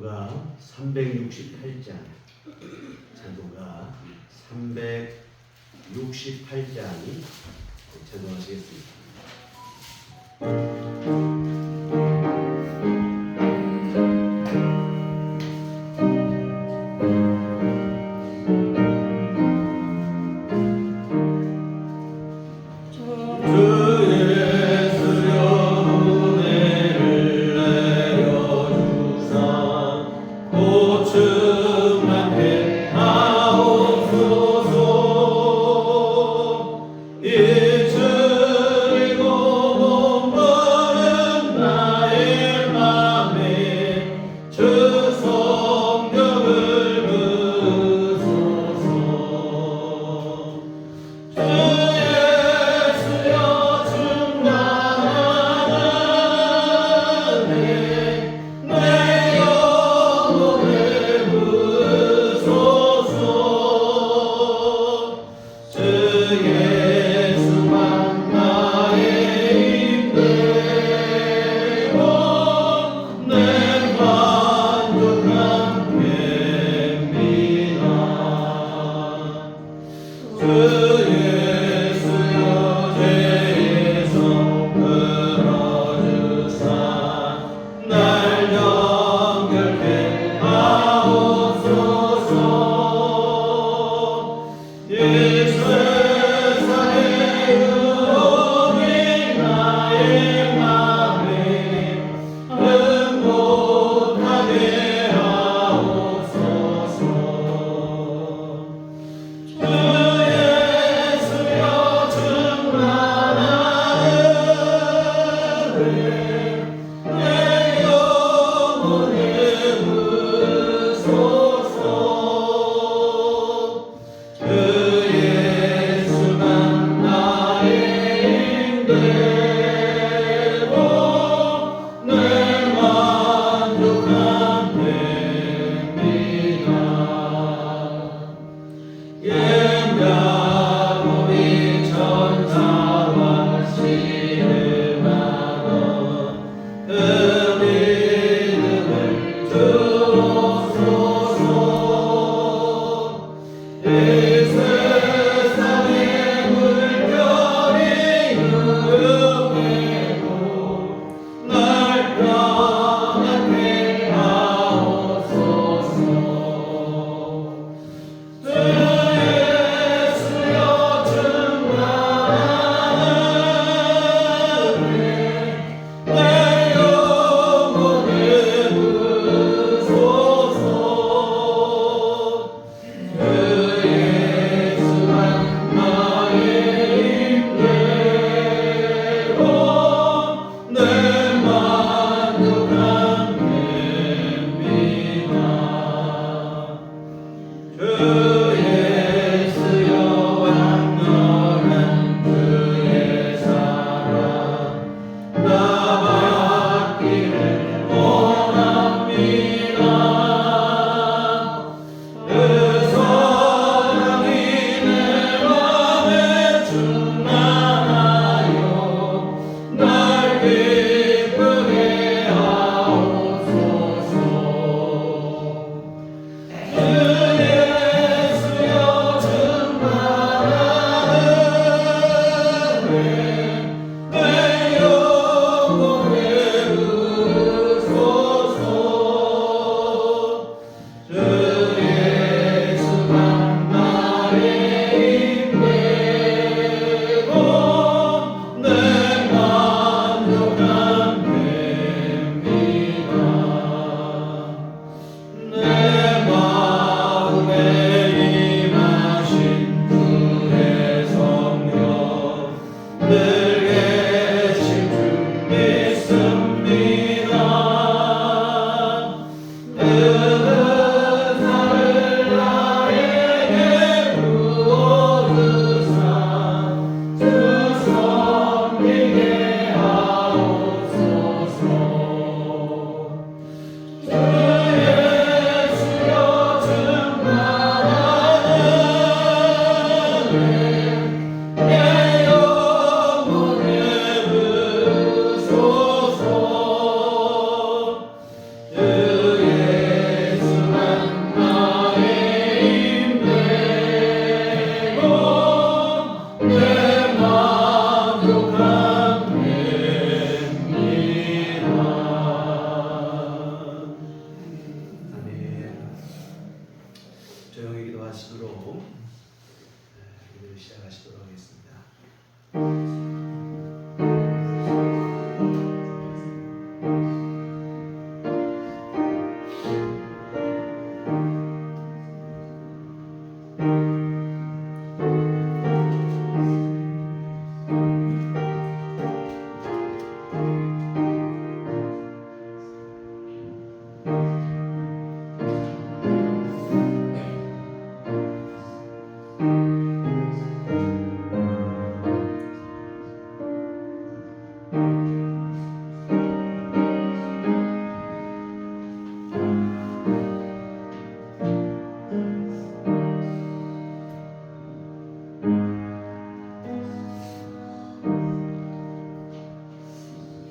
찬송가 368장, 찬송가 368장이 찬송하시겠습니다. 모이기도 하시도록 기도를 시작하시도록 하겠습니다.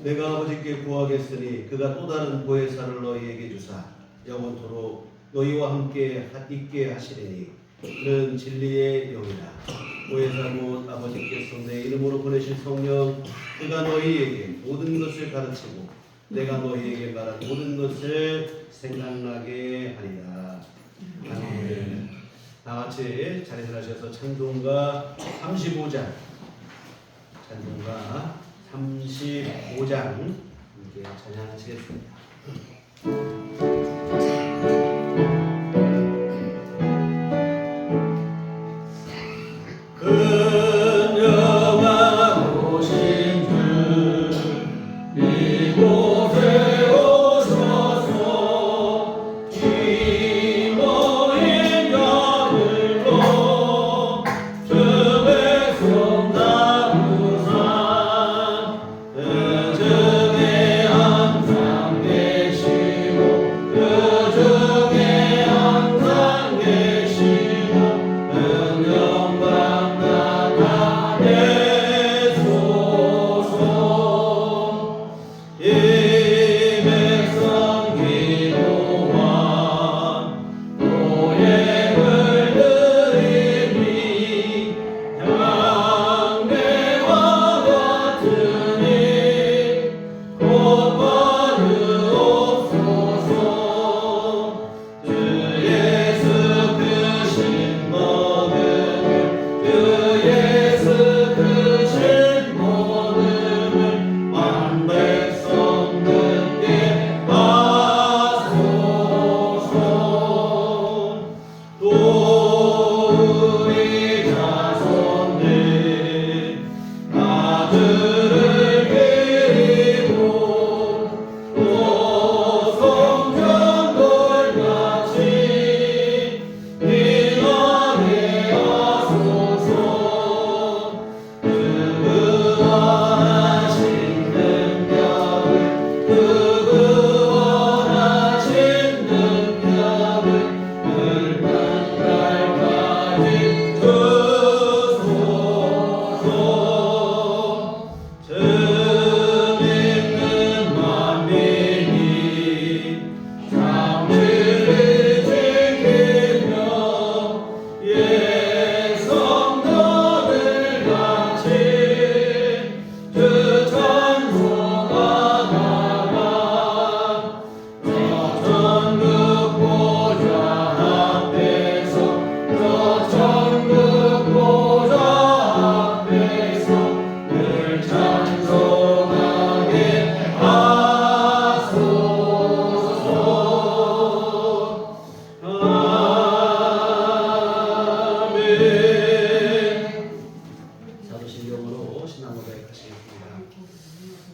내가 아버지께 구하겠으니 그가 또 다른 보혜사를 너희에게 주사 영원토록 너희와 함께 있게 하시리니 그는 진리의 영이라. 보혜사 곧 아버지께서 내 이름으로 보내실 성령 그가 너희에게 모든 것을 가르치고 내가 너희에게 말한 모든 것을 생각나게 하리라. 아멘. 다같이 자리를 하셔서 찬송가 35장 35장 함께 찬양하시겠습니다.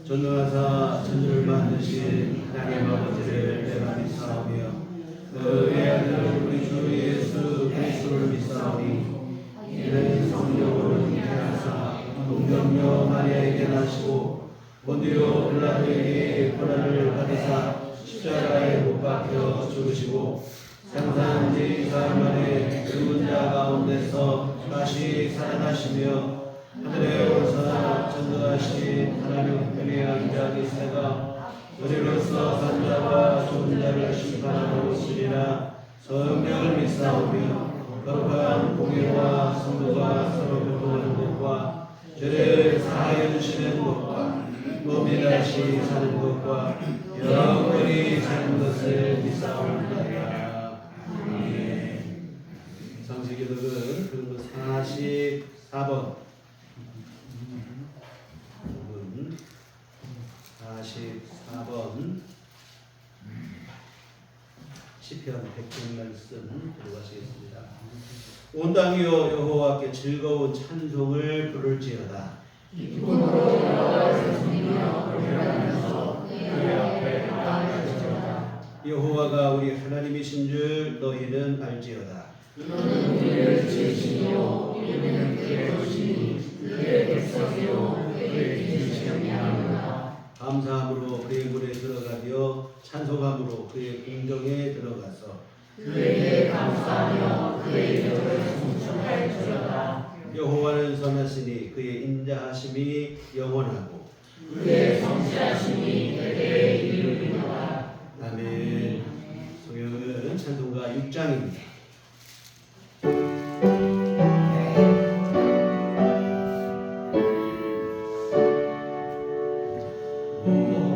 전능하사 천지를 만드신 하나님 아버지를 내가 믿사오며 그의 아들 우리 주 예수 그리스도를 믿사오니 이는 성령으로 잉태하사 동정녀 마리아에게 나시고 본디오 빌라도에게 고난을 받으사 십자가에 못 박혀 죽으시고 상상 제2사흘 만에 죽은 자 가운데서 다시 살아나시며 하늘에 오르사 전능하신 하나님 편에 앉아 계시다가 우리로서 산자와 죽은 자를 심판하러 오시리라. 성령을 믿사오며 거룩한 공예와 성도가 서로 교통하는 것과 죄를 사하여 주시는 것과 몸이 다시 사는 것과 영원히 사는 것을 믿사옵나이다. 아멘. 상세기록은 그러면 44번 44번 시편 100편 말씀 들어가시겠습니다. 온 땅이여 여호와께 즐거운 찬송을 부를지어다. 기쁨으로 여호와를 섬기며 노래하면서 그의 앞에 나아갈지어다. 여호와가 우리 하나님이신 줄 너희는 알지어다. 그는 우리를 지으시며 우리는 그의 것이니 그의 백성이요 그의 기지심이 아니라. 감사함으로 그의 문에 들어가며 찬송함으로 그의 궁정에 들어가서 그에게 감사하며 그의 이름을 찬송할지어다. 여호와는 선하시니 그의 인자하심이 영원하고 그의 성실하심이 대대에 이르리로다. 아멘. 성경은 찬송가 6장입니다.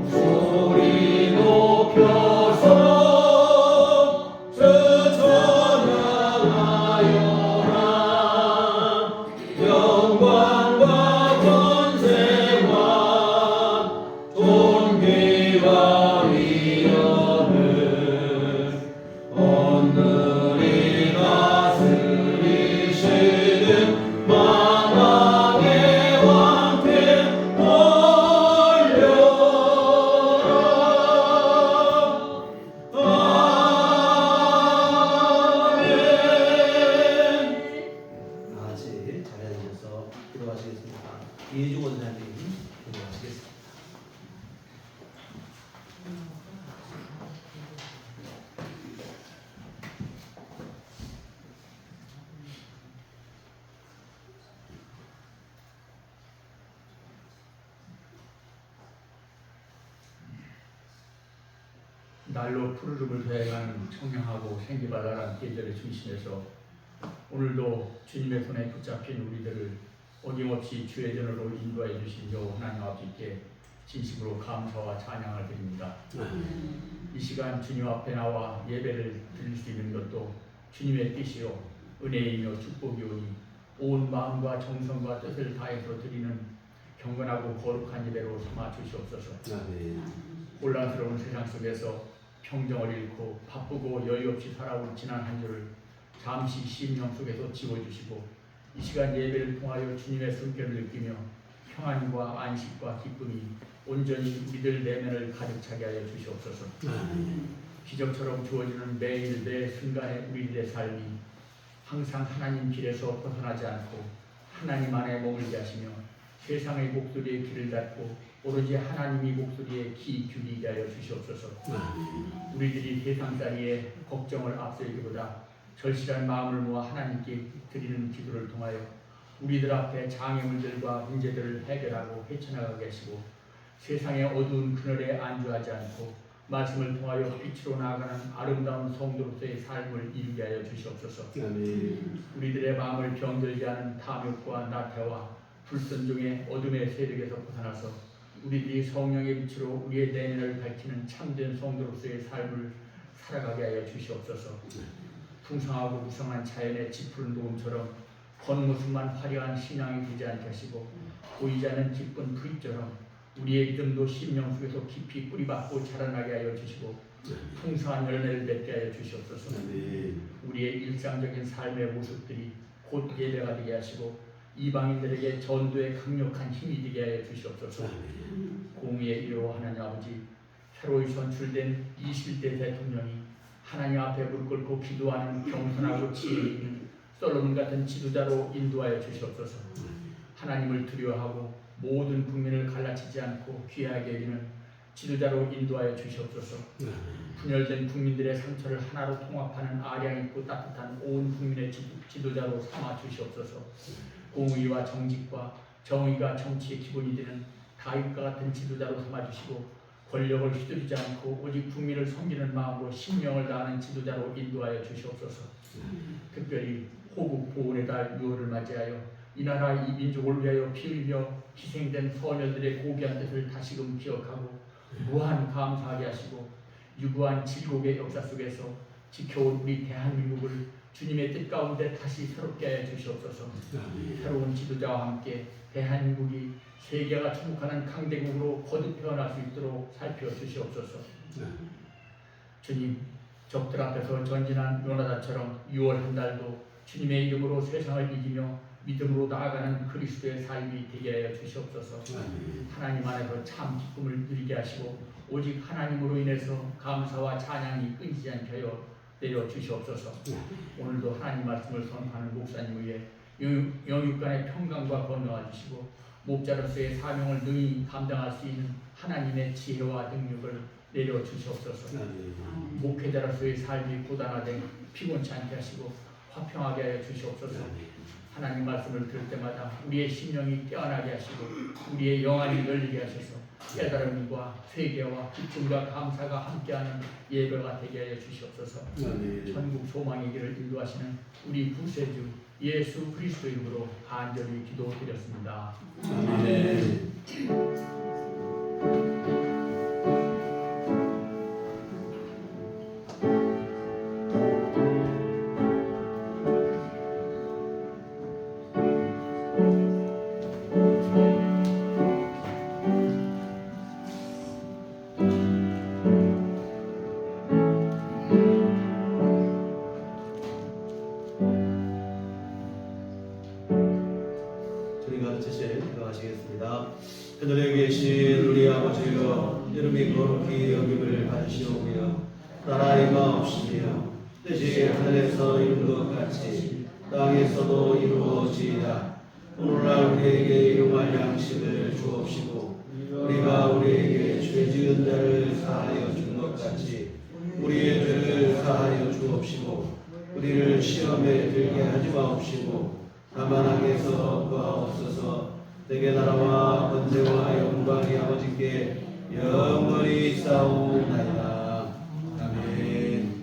목소리 높여서 주 찬양하여라. 영광과 권세와 존귀와 위엄을 오늘이 다스리시는 만왕의 왕께 같이 잘해주셔서 기도하시겠습니다. 이해주 원사님 기도하시겠습니다. 날로 푸르름을 더해가는 청명하고 생기발랄한 계절의 중심에서 오늘도 주님의 손에 붙잡힌 우리들을 어김없이 주의 전으로 인도해 주신 여호와 하나님 아버지께 진심으로 감사와 찬양을 드립니다. 이 시간 주님 앞에 나와 예배를 드릴 수 있는 것도 주님의 뜻이요 은혜이며 축복이오니 온 마음과 정성과 뜻을 다해서 드리는 경건하고 거룩한 예배로 삼아 주시옵소서. 아멘. 혼란스러운 세상 속에서 평정을 잃고 바쁘고 여유 없이 살아온 지난 한 주를 잠시 심령 속에서 지워주시고 이 시간 예배를 통하여 주님의 숨결을 느끼며 평안과 안식과 기쁨이 온전히 우리들 내면을 가득 차게 하여 주시옵소서. 기적처럼 주어지는 매일 매 순간의 우리들의 삶이 항상 하나님 길에서 벗어나지 않고 하나님 안에 머물게 하시며 세상의 목소리에 귀를 닫고 오로지 하나님의 목소리에 귀 기울이게 하여 주시옵소서. 우리들이 세상살이에 걱정을 앞세우기보다 절실한 마음을 모아 하나님께 드리는 기도를 통하여 우리들 앞에 장애물들과 문제들을 해결하고 헤쳐나가게 하시고 세상의 어두운 그늘에 안주하지 않고 말씀을 통하여 빛으로 나아가는 아름다운 성도로서의 삶을 이루게 하여 주시옵소서. 아멘. 우리들의 마음을 병들게 하는 탐욕과 나태와 불순종의 어둠의 세력에서 벗어나서 우리들이 성령의 빛으로 우리의 내면을 밝히는 참된 성도로서의 삶을 살아가게 하여 주시옵소서. 풍성하고 무성한 자연의 짙은 도움처럼 겉모습만 화려한 신앙이 되지 않게 하시고 보이지 않는 기쁜 불빛처럼 우리의 믿음도 심령 속에서 깊이 뿌리박고 자라나게 하여 주시고 풍성한 열매를 맺게 하여 주시옵소서. 우리의 일상적인 삶의 모습들이 곧 예배가 되게 하시고 이방인들에게 전도의 강력한 힘이 되게 하여 주시옵소서. 공의의 이로 하나님 아버지 새로이 선출된 21대 대통령이 하나님 앞에 무릎 꿇고 기도하는 겸손하고 지혜 있는 솔로몬 같은 지도자로 인도하여 주시옵소서. 하나님을 두려워하고 모든 국민을 갈라치지 않고 귀하게 여기는 지도자로 인도하여 주시옵소서. 분열된 국민들의 상처를 하나로 통합하는 아량 있고 따뜻한 온 국민의 지도자로 삼아 주시옵소서. 공의와 정직과 정의가 정치의 기본이 되는 다윗과 같은 지도자로 삼아주시고 권력을 휘두르지 않고 오직 국민을 섬기는 마음으로 신명을 다하는 지도자로 인도하여 주시옵소서. 특별히 호국 보훈의 달 6월을 맞이하여 이 나라 이 민족을 위하여 피 흘려 희생된 소녀들의 고귀한 뜻을 다시금 기억하고 무한 감사하게 하시고 유구한 질곡의 역사 속에서 지켜온 우리 대한민국을 주님의 뜻 가운데 다시 새롭게 하여 주시옵소서. 아멘. 새로운 지도자와 함께 대한민국이 세계가 주목하는 강대국으로 거듭 태어날 수 있도록 살펴주시옵소서. 주님, 적들 앞에서 전진한 요나단처럼 6월 한 달도 주님의 이름으로 세상을 이기며 믿음으로 나아가는 그리스도의 삶이 되게 하여 주시옵소서. 하나님 안에서 참 기쁨을 누리게 하시고 오직 하나님으로 인해서 감사와 찬양이 끊이지 않게 하여 내려 주시옵소서. 오늘도 하나님 말씀을 선포하는 목사님 위해 영육간의 평강과 건너와 주시고 목자로서의 사명을 능히 감당할 수 있는 하나님의 지혜와 능력을 내려 주시옵소서. 목회자로서의 삶이 고단하되 피곤치 않게 하시고 화평하게 하여 주시옵소서. 하나님 말씀을 들을 때마다 우리의 심령이 깨어나게 하시고 우리의 영안이 열리게 하셔서 깨달음과 회개와 기쁨과 감사가 함께하는 예배가 되게 하여 주시옵소서. 천국 소망의 길을 인도하시는 우리 구세주 예수 그리스도 이름으로 간절히 기도드렸습니다. 아멘. 저희가 제시 기도하시겠습니다. 하늘에 계신 우리 아버지여, 이름이 거룩히 여김을 받으시오며 나라의 마옵시며 뜻이 하늘에서 이룬 것 같이 땅에서도 이루어지이다. 오늘날 우리에게 일용할 양식을 주옵시고 우리가 우리에게 죄 지은 자를 사하여 준 것 같이 우리의 죄를 사하여 주옵시고 우리를 시험에 들게 하지 마옵시고 다만 악에서 구하옵소서. 내게 나라와 권세와 영광이 아버지께 영원히 있사옵나이다. 아멘.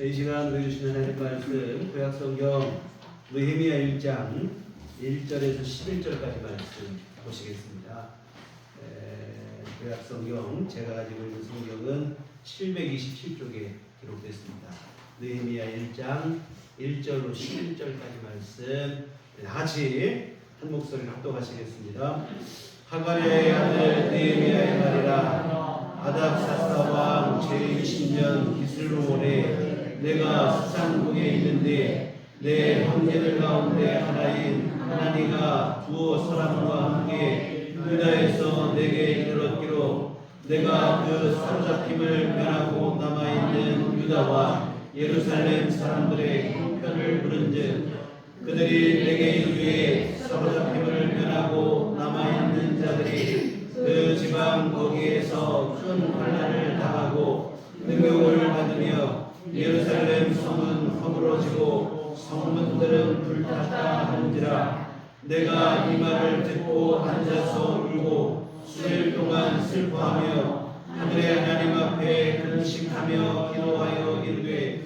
이 시간 보여주시는 하나님 말씀 구약성경 느헤미야 1장 1절에서 11절까지 말씀 보시겠습니다. 구약성경 제가 가지고 있는 성경은 727쪽에 기록됐습니다. 느헤미야 1장 1절로 11절까지 말씀 같이 한 목소리로 합독하시겠습니다. 하가랴의 아들 느헤미야의 말이라. 아닥사스다 왕 제20년 기슬로월에 내가 수산국에 있는데 내 형제들 가운데 하나인 하나니가 두어 사람과 함께 유다에서 내게 이르렀기로 내가 그 사로잡힘을 면하고 남아있는 유다와 예루살렘 사람들의 형편을 물은즉 그들이 내게 이르기에 사로잡힘을 면하고 남아있는 자들이 그 지방 거기에서 큰 환난을 당하고 능욕을 받으며 예루살렘 성은 허물어지고 성문들은 불탔다 하는지라. 내가 이 말을 듣고 앉아서 울고 수일 동안 슬퍼하며 하늘의 하나님 앞에 금식하며 기도하여 이르되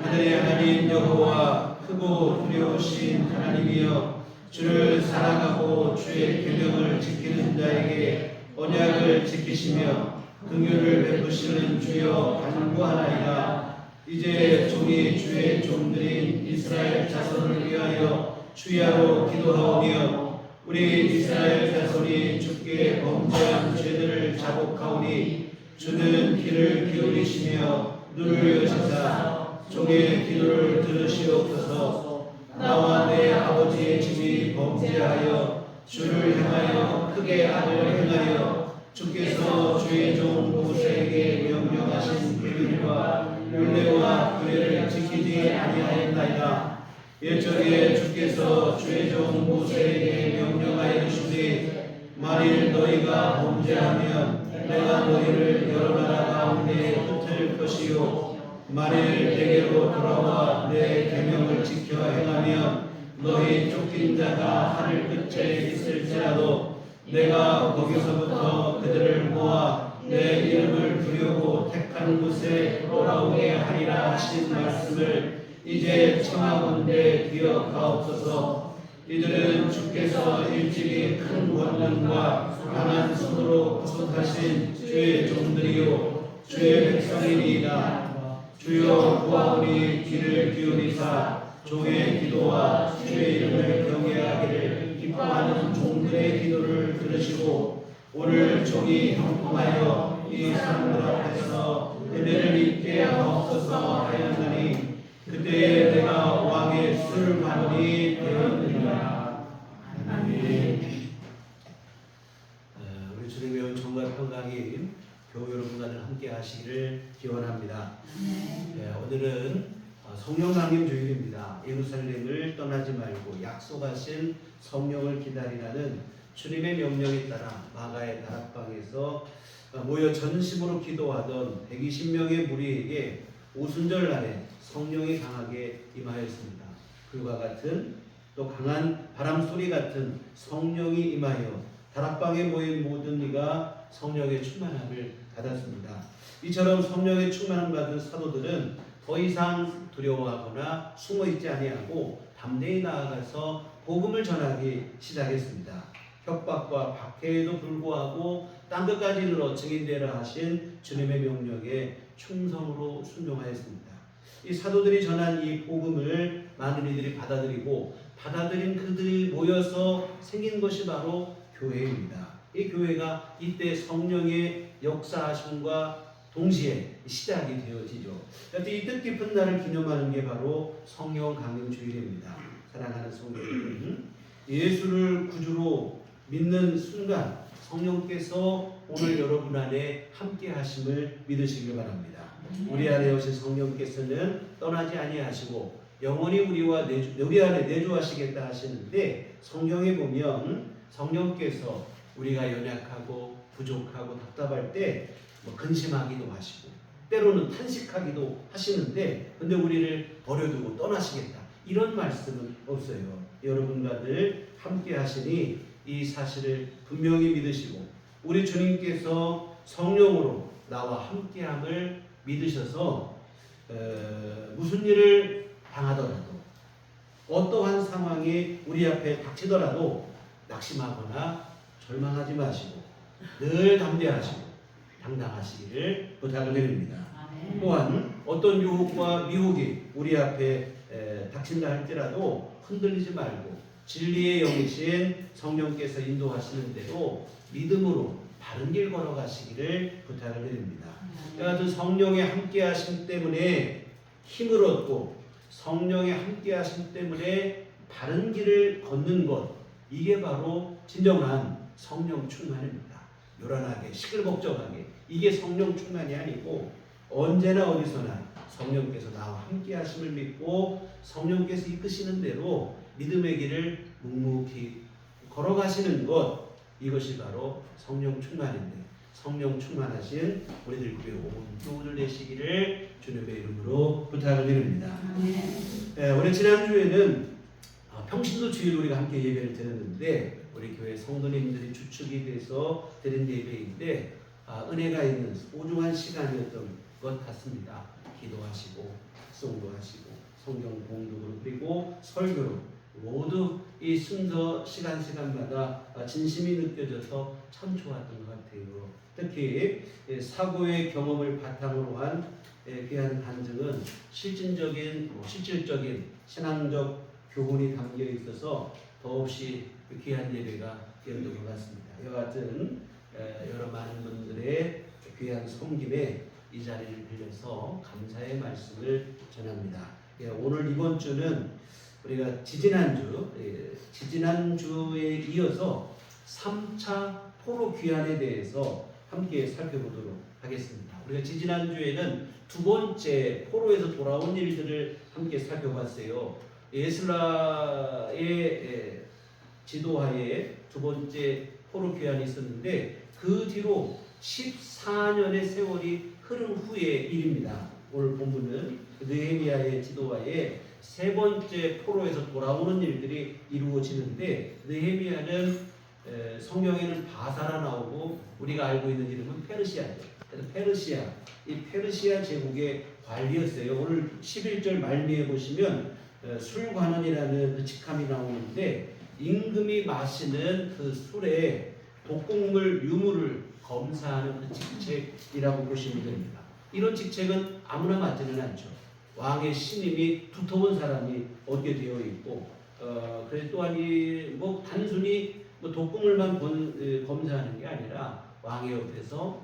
하늘의 하나님 여호와 크고 두려우신 하나님이여, 주를 사랑하고 주의 계명을 지키는 자에게 언약을 지키시며 긍휼을 베푸시는 주여 간구하나이다. 이제 종이 주의 종들인 이스라엘 자손을 위하여 주야로 기도하오며 우리 이스라엘 자손이 주께 범죄한 죄들을 자복하오니 주는 귀를 기울이시며 눈을 여시사 종의 기도를 들으시옵소서. 나와 내 아버지의 집이 범죄하여 주를 향하여 크게 악을 행하여 주께서 주의 종 모세에게 명령하신 규율과 율례와 규례를 지키지 아니하였나이다. 일적에 주께서 주의 종 모세에게 명령하여 이르시되 만일 너희가 범죄하면 내가 너희를 여러 나라 가운데 흩을 것이요 만일 내게로 돌아와 내 계명을 지켜 행하면 너희 쫓긴 자가 하늘 끝에 있을지라도 내가 거기서부터 그들을 모아 내 이름을 부르고 택한 곳에 돌아오게 하리라 하신 말씀을 이제 청하건대 기억하옵소서. 이들은 주께서 일찍이 큰 권능과 강한 손으로 구속하신 주의 종들이요 주의 백성이니이다. 주여 구하오니 귀를 기울이사 종의 기도와 주의 이름을 경외하기를 기뻐하는 종들의 기도를 들으시고 오늘 종이 형통하여 이 사람들 앞에서 은혜를 입게 하옵소서 하였느니 그때에 내가 왕의 술 반원이 되었느니라. 아멘. 우리 주님의 은총과 평강이 교회 여러분과는 함께 하시기를 기원합니다. 오늘은 성령 강림 주일입니다. 예루살렘을 떠나지 말고 약속하신 성령을 기다리라는 주님의 명령에 따라 마가의 다락방에서 모여 전심으로 기도하던 120명의 무리에게 오순절 날에 성령이 강하게 임하였습니다. 그와 같은 또 강한 바람 소리 같은 성령이 임하여 다락방에 모인 모든 이가 성령의 충만함을 받았습니다. 이처럼 성령의 충만함 받은 사도들은 더 이상 두려워하거나 숨어있지 아니하고 담대히 나아가서 복음을 전하기 시작했습니다. 협박과 박해에도 불구하고 땅끝까지 이르러 증인되라 하신 주님의 명령에 충성으로 순종하였습니다. 이 사도들이 전한 이 복음을 많은 이들이 받아들인 그들이 모여서 생긴 것이 바로 교회입니다. 이 교회가 이때 성령의 역사하심과 동시에 시작이 되어지죠. 이 뜻깊은 날을 기념하는 게 바로 성령 강림 주일입니다. 사랑하는 성도 여러분, 예수를 구주로 믿는 순간 성령께서 오늘 여러분 안에 함께 하심을 믿으시길 바랍니다. 우리 안에 오신 성령께서는 떠나지 아니하시고 영원히 우리 안에 내주하시겠다 하시는데, 성경에 보면 성령께서 우리가 연약하고 부족하고 답답할 때 근심하기도 하시고 때로는 탄식하기도 하시는데, 근데 우리를 버려두고 떠나시겠다 이런 말씀은 없어요. 여러분과 늘 함께 하시니 이 사실을 분명히 믿으시고 우리 주님께서 성령으로 나와 함께함을 믿으셔서 무슨 일을 당하더라도 어떠한 상황이 우리 앞에 닥치더라도 낙심하거나 절망하지 마시고 늘 담대하시고 당당하시기를 부탁을 드립니다. 또한 어떤 유혹과 미혹이 우리 앞에 닥친다 할지라도 흔들리지 말고 진리의 영이신 성령께서 인도하시는 대로 믿음으로 바른 길 걸어가시기를 부탁을 드립니다. 여하튼 성령의 함께하심 때문에 힘을 얻고 성령의 함께하심 때문에 바른 길을 걷는 것, 이게 바로 진정한 성령 충만입니다. 요란하게 시끌벅적하게 이게 성령 충만이 아니고 언제나 어디서나 성령께서 나와 함께하심을 믿고 성령께서 이끄시는 대로 믿음의 길을 묵묵히 걸어가시는 것, 이것이 바로 성령 충만인데, 성령 충만하신 우리들 교회 온 교훈을 내시기를 주님의 이름으로 부탁을 드립니다. 우리 지난주에는 평신도 주일 우리가 함께 예배를 드렸는데, 우리 교회 성도님들이 주축이 돼서 드린 예배인데 은혜가 있는 소중한 시간이었던 것 같습니다. 기도하시고 학송도 하시고 성경 공독으로 그리고 설교로 모두 이 순서 시간마다 진심이 느껴져서 참 좋았던 것 같아요. 특히 사고의 경험을 바탕으로 한 귀한 간증은 실질적인 신앙적 교훈이 담겨 있어서 더없이 귀한 예배가 되었던 것 같습니다. 여하튼 여러 많은 분들의 귀한 섬김에 이 자리를 빌려서 감사의 말씀을 전합니다. 오늘 이번 주는 우리가 지지난주에 이어서 3차 포로 귀환에 대해서 함께 살펴보도록 하겠습니다. 우리가 지지난주에는 두 번째 포로에서 돌아온 일들을 함께 살펴봤어요. 에스라의 지도하에 두 번째 포로 귀환이 있었는데 그 뒤로 14년의 세월이 흐른 후의 일입니다. 오늘 본문은 느헤미야의 지도하에 세 번째 포로에서 돌아오는 일들이 이루어지는데, 느헤미야는 성경에는 바사라 나오고 우리가 알고 있는 이름은 페르시아죠. 그래서 이 페르시아 제국의 관리였어요. 오늘 11절 말미에 보시면 술관원이라는 그 직함이 나오는데, 임금이 마시는 그 술에 독곡물 유물을 검사하는 그 직책이라고 보시면 됩니다. 이런 직책은 아무나 맡지는 않죠. 왕의 신임이 두터운 사람이 얻게 되어 있고, 그래서 또한 뭐 단순히 뭐 독궁을만 검사하는 게 아니라 왕의 옆에서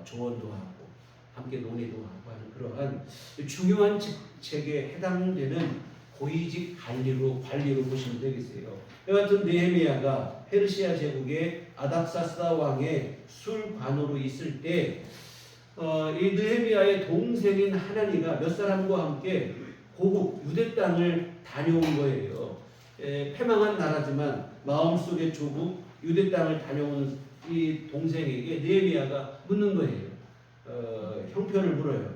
조언도 하고 함께 논의도 하고 하는 그러한 중요한 직책에 해당되는 고위직 관리로 보시면 되겠어요. 여하튼 느헤미야가 페르시아 제국의 아닥사스다 왕의 술관으로 있을 때 이 느헤미야의 동생인 하나니가 몇 사람과 함께 고국 유대 땅을 다녀온 거예요. 패망한 나라지만 마음속에 조국 유대 땅을 다녀온 이 동생에게 느헤미야가 묻는 거예요. 형편을 물어요.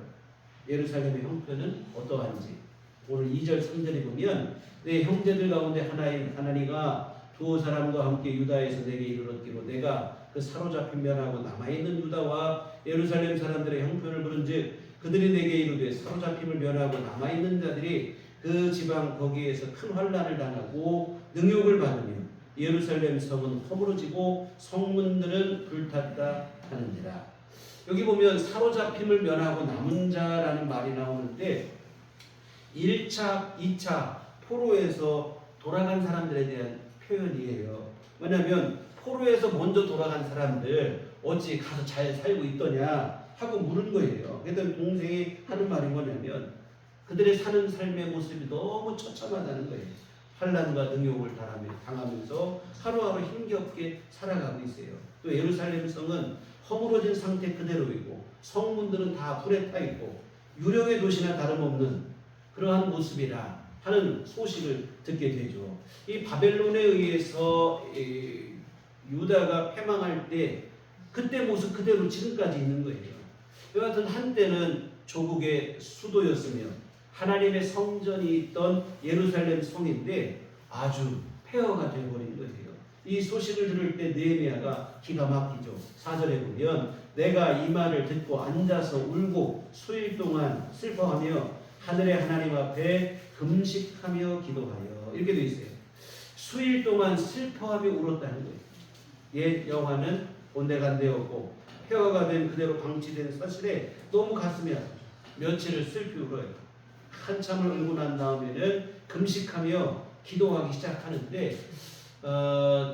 예루살렘의 형편은 어떠한지. 오늘 2절 3절에 보면 내 형제들 가운데 하나인 하나니가 두어 사람과 함께 유다에서 내게 이르렀기로 내가 그 사로잡힌 면하고 남아있는 유다와 예루살렘 사람들의 형편을 물은즉 그들이 내게 이르되 사로잡힘을 면하고 남아있는 자들이 그 지방 거기에서 큰 환난을 당하고 능욕을 받으며 예루살렘 성은 허물어지고 성문들은 불탔다 하는지라. 여기 보면 사로잡힘을 면하고 남은 자라는 말이 나오는데 1차, 2차 포로에서 돌아간 사람들에 대한 표현이에요. 왜냐하면 포로에서 먼저 돌아간 사람들 어찌 가서 잘 살고 있더냐 하고 물은 거예요. 그랬더니 동생이 하는 말이 뭐냐면 그들의 사는 삶의 모습이 너무 처참하다는 거예요. 환난과 능욕을 당하면서 하루하루 힘겹게 살아가고 있어요. 또 예루살렘 성은 허물어진 상태 그대로이고 성문들은 다 불에 타 있고 유령의 도시나 다름없는 그러한 모습이라 하는 소식을 듣게 되죠. 이 바벨론에 의해서 유다가 패망할 때 그때 모습 그대로 지금까지 있는 거예요. 여하튼 한때는 조국의 수도였으며 하나님의 성전이 있던 예루살렘 성인데 아주 폐허가 되어버린 거예요. 이 소식을 들을 때 느헤미야가 기가 막히죠. 4절에 보면 내가 이 말을 듣고 앉아서 울고 수일 동안 슬퍼하며 하늘의 하나님 앞에 금식하며 기도하여 이렇게 되어 있어요. 수일 동안 슬퍼하며 울었다는 거예요. 옛 영화는 온데간데였고 폐허가 된 그대로 방치된 사실에 너무 가슴이 아프죠. 며칠을 슬피 울어요. 한참을 울고 난 다음에는 금식하며 기도하기 시작하는데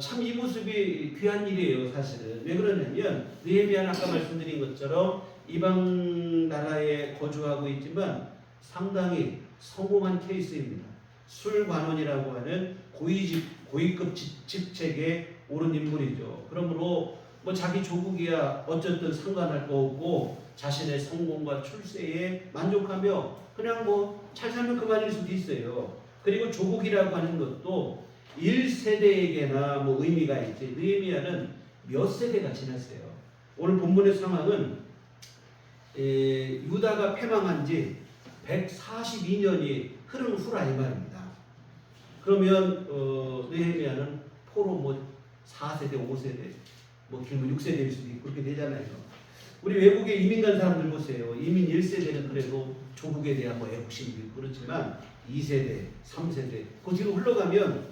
참 이 모습이 귀한 일이에요. 사실은 왜 그러냐면 느헤미야는 아까 말씀드린 것처럼 이방 나라에 거주하고 있지만 상당히 성공한 케이스입니다. 술관원이라고 하는 고위급 직책에 오른 인물이죠. 그러므로 뭐 자기 조국이야 어쨌든 상관할 거 없고 자신의 성공과 출세에 만족하며 그냥 뭐 잘 살면 그만일 수도 있어요. 그리고 조국이라고 하는 것도 1세대에게나 뭐 의미가 있지. 느헤미야는 몇 세대가 지났어요. 오늘 본문의 상황은 유다가 패망한 지 142년이 흐른 후라 이 말입니다. 그러면 느헤미야는 포로 뭐 4세대, 5세대, 뭐 길면 6세대일 수도 있고 그렇게 되잖아요. 우리 외국에 이민 간 사람들 보세요. 이민 1세대는 그래도 조국에 대한 뭐 애국심도 있고 그렇지만 2세대, 3세대 그 뒤로 흘러가면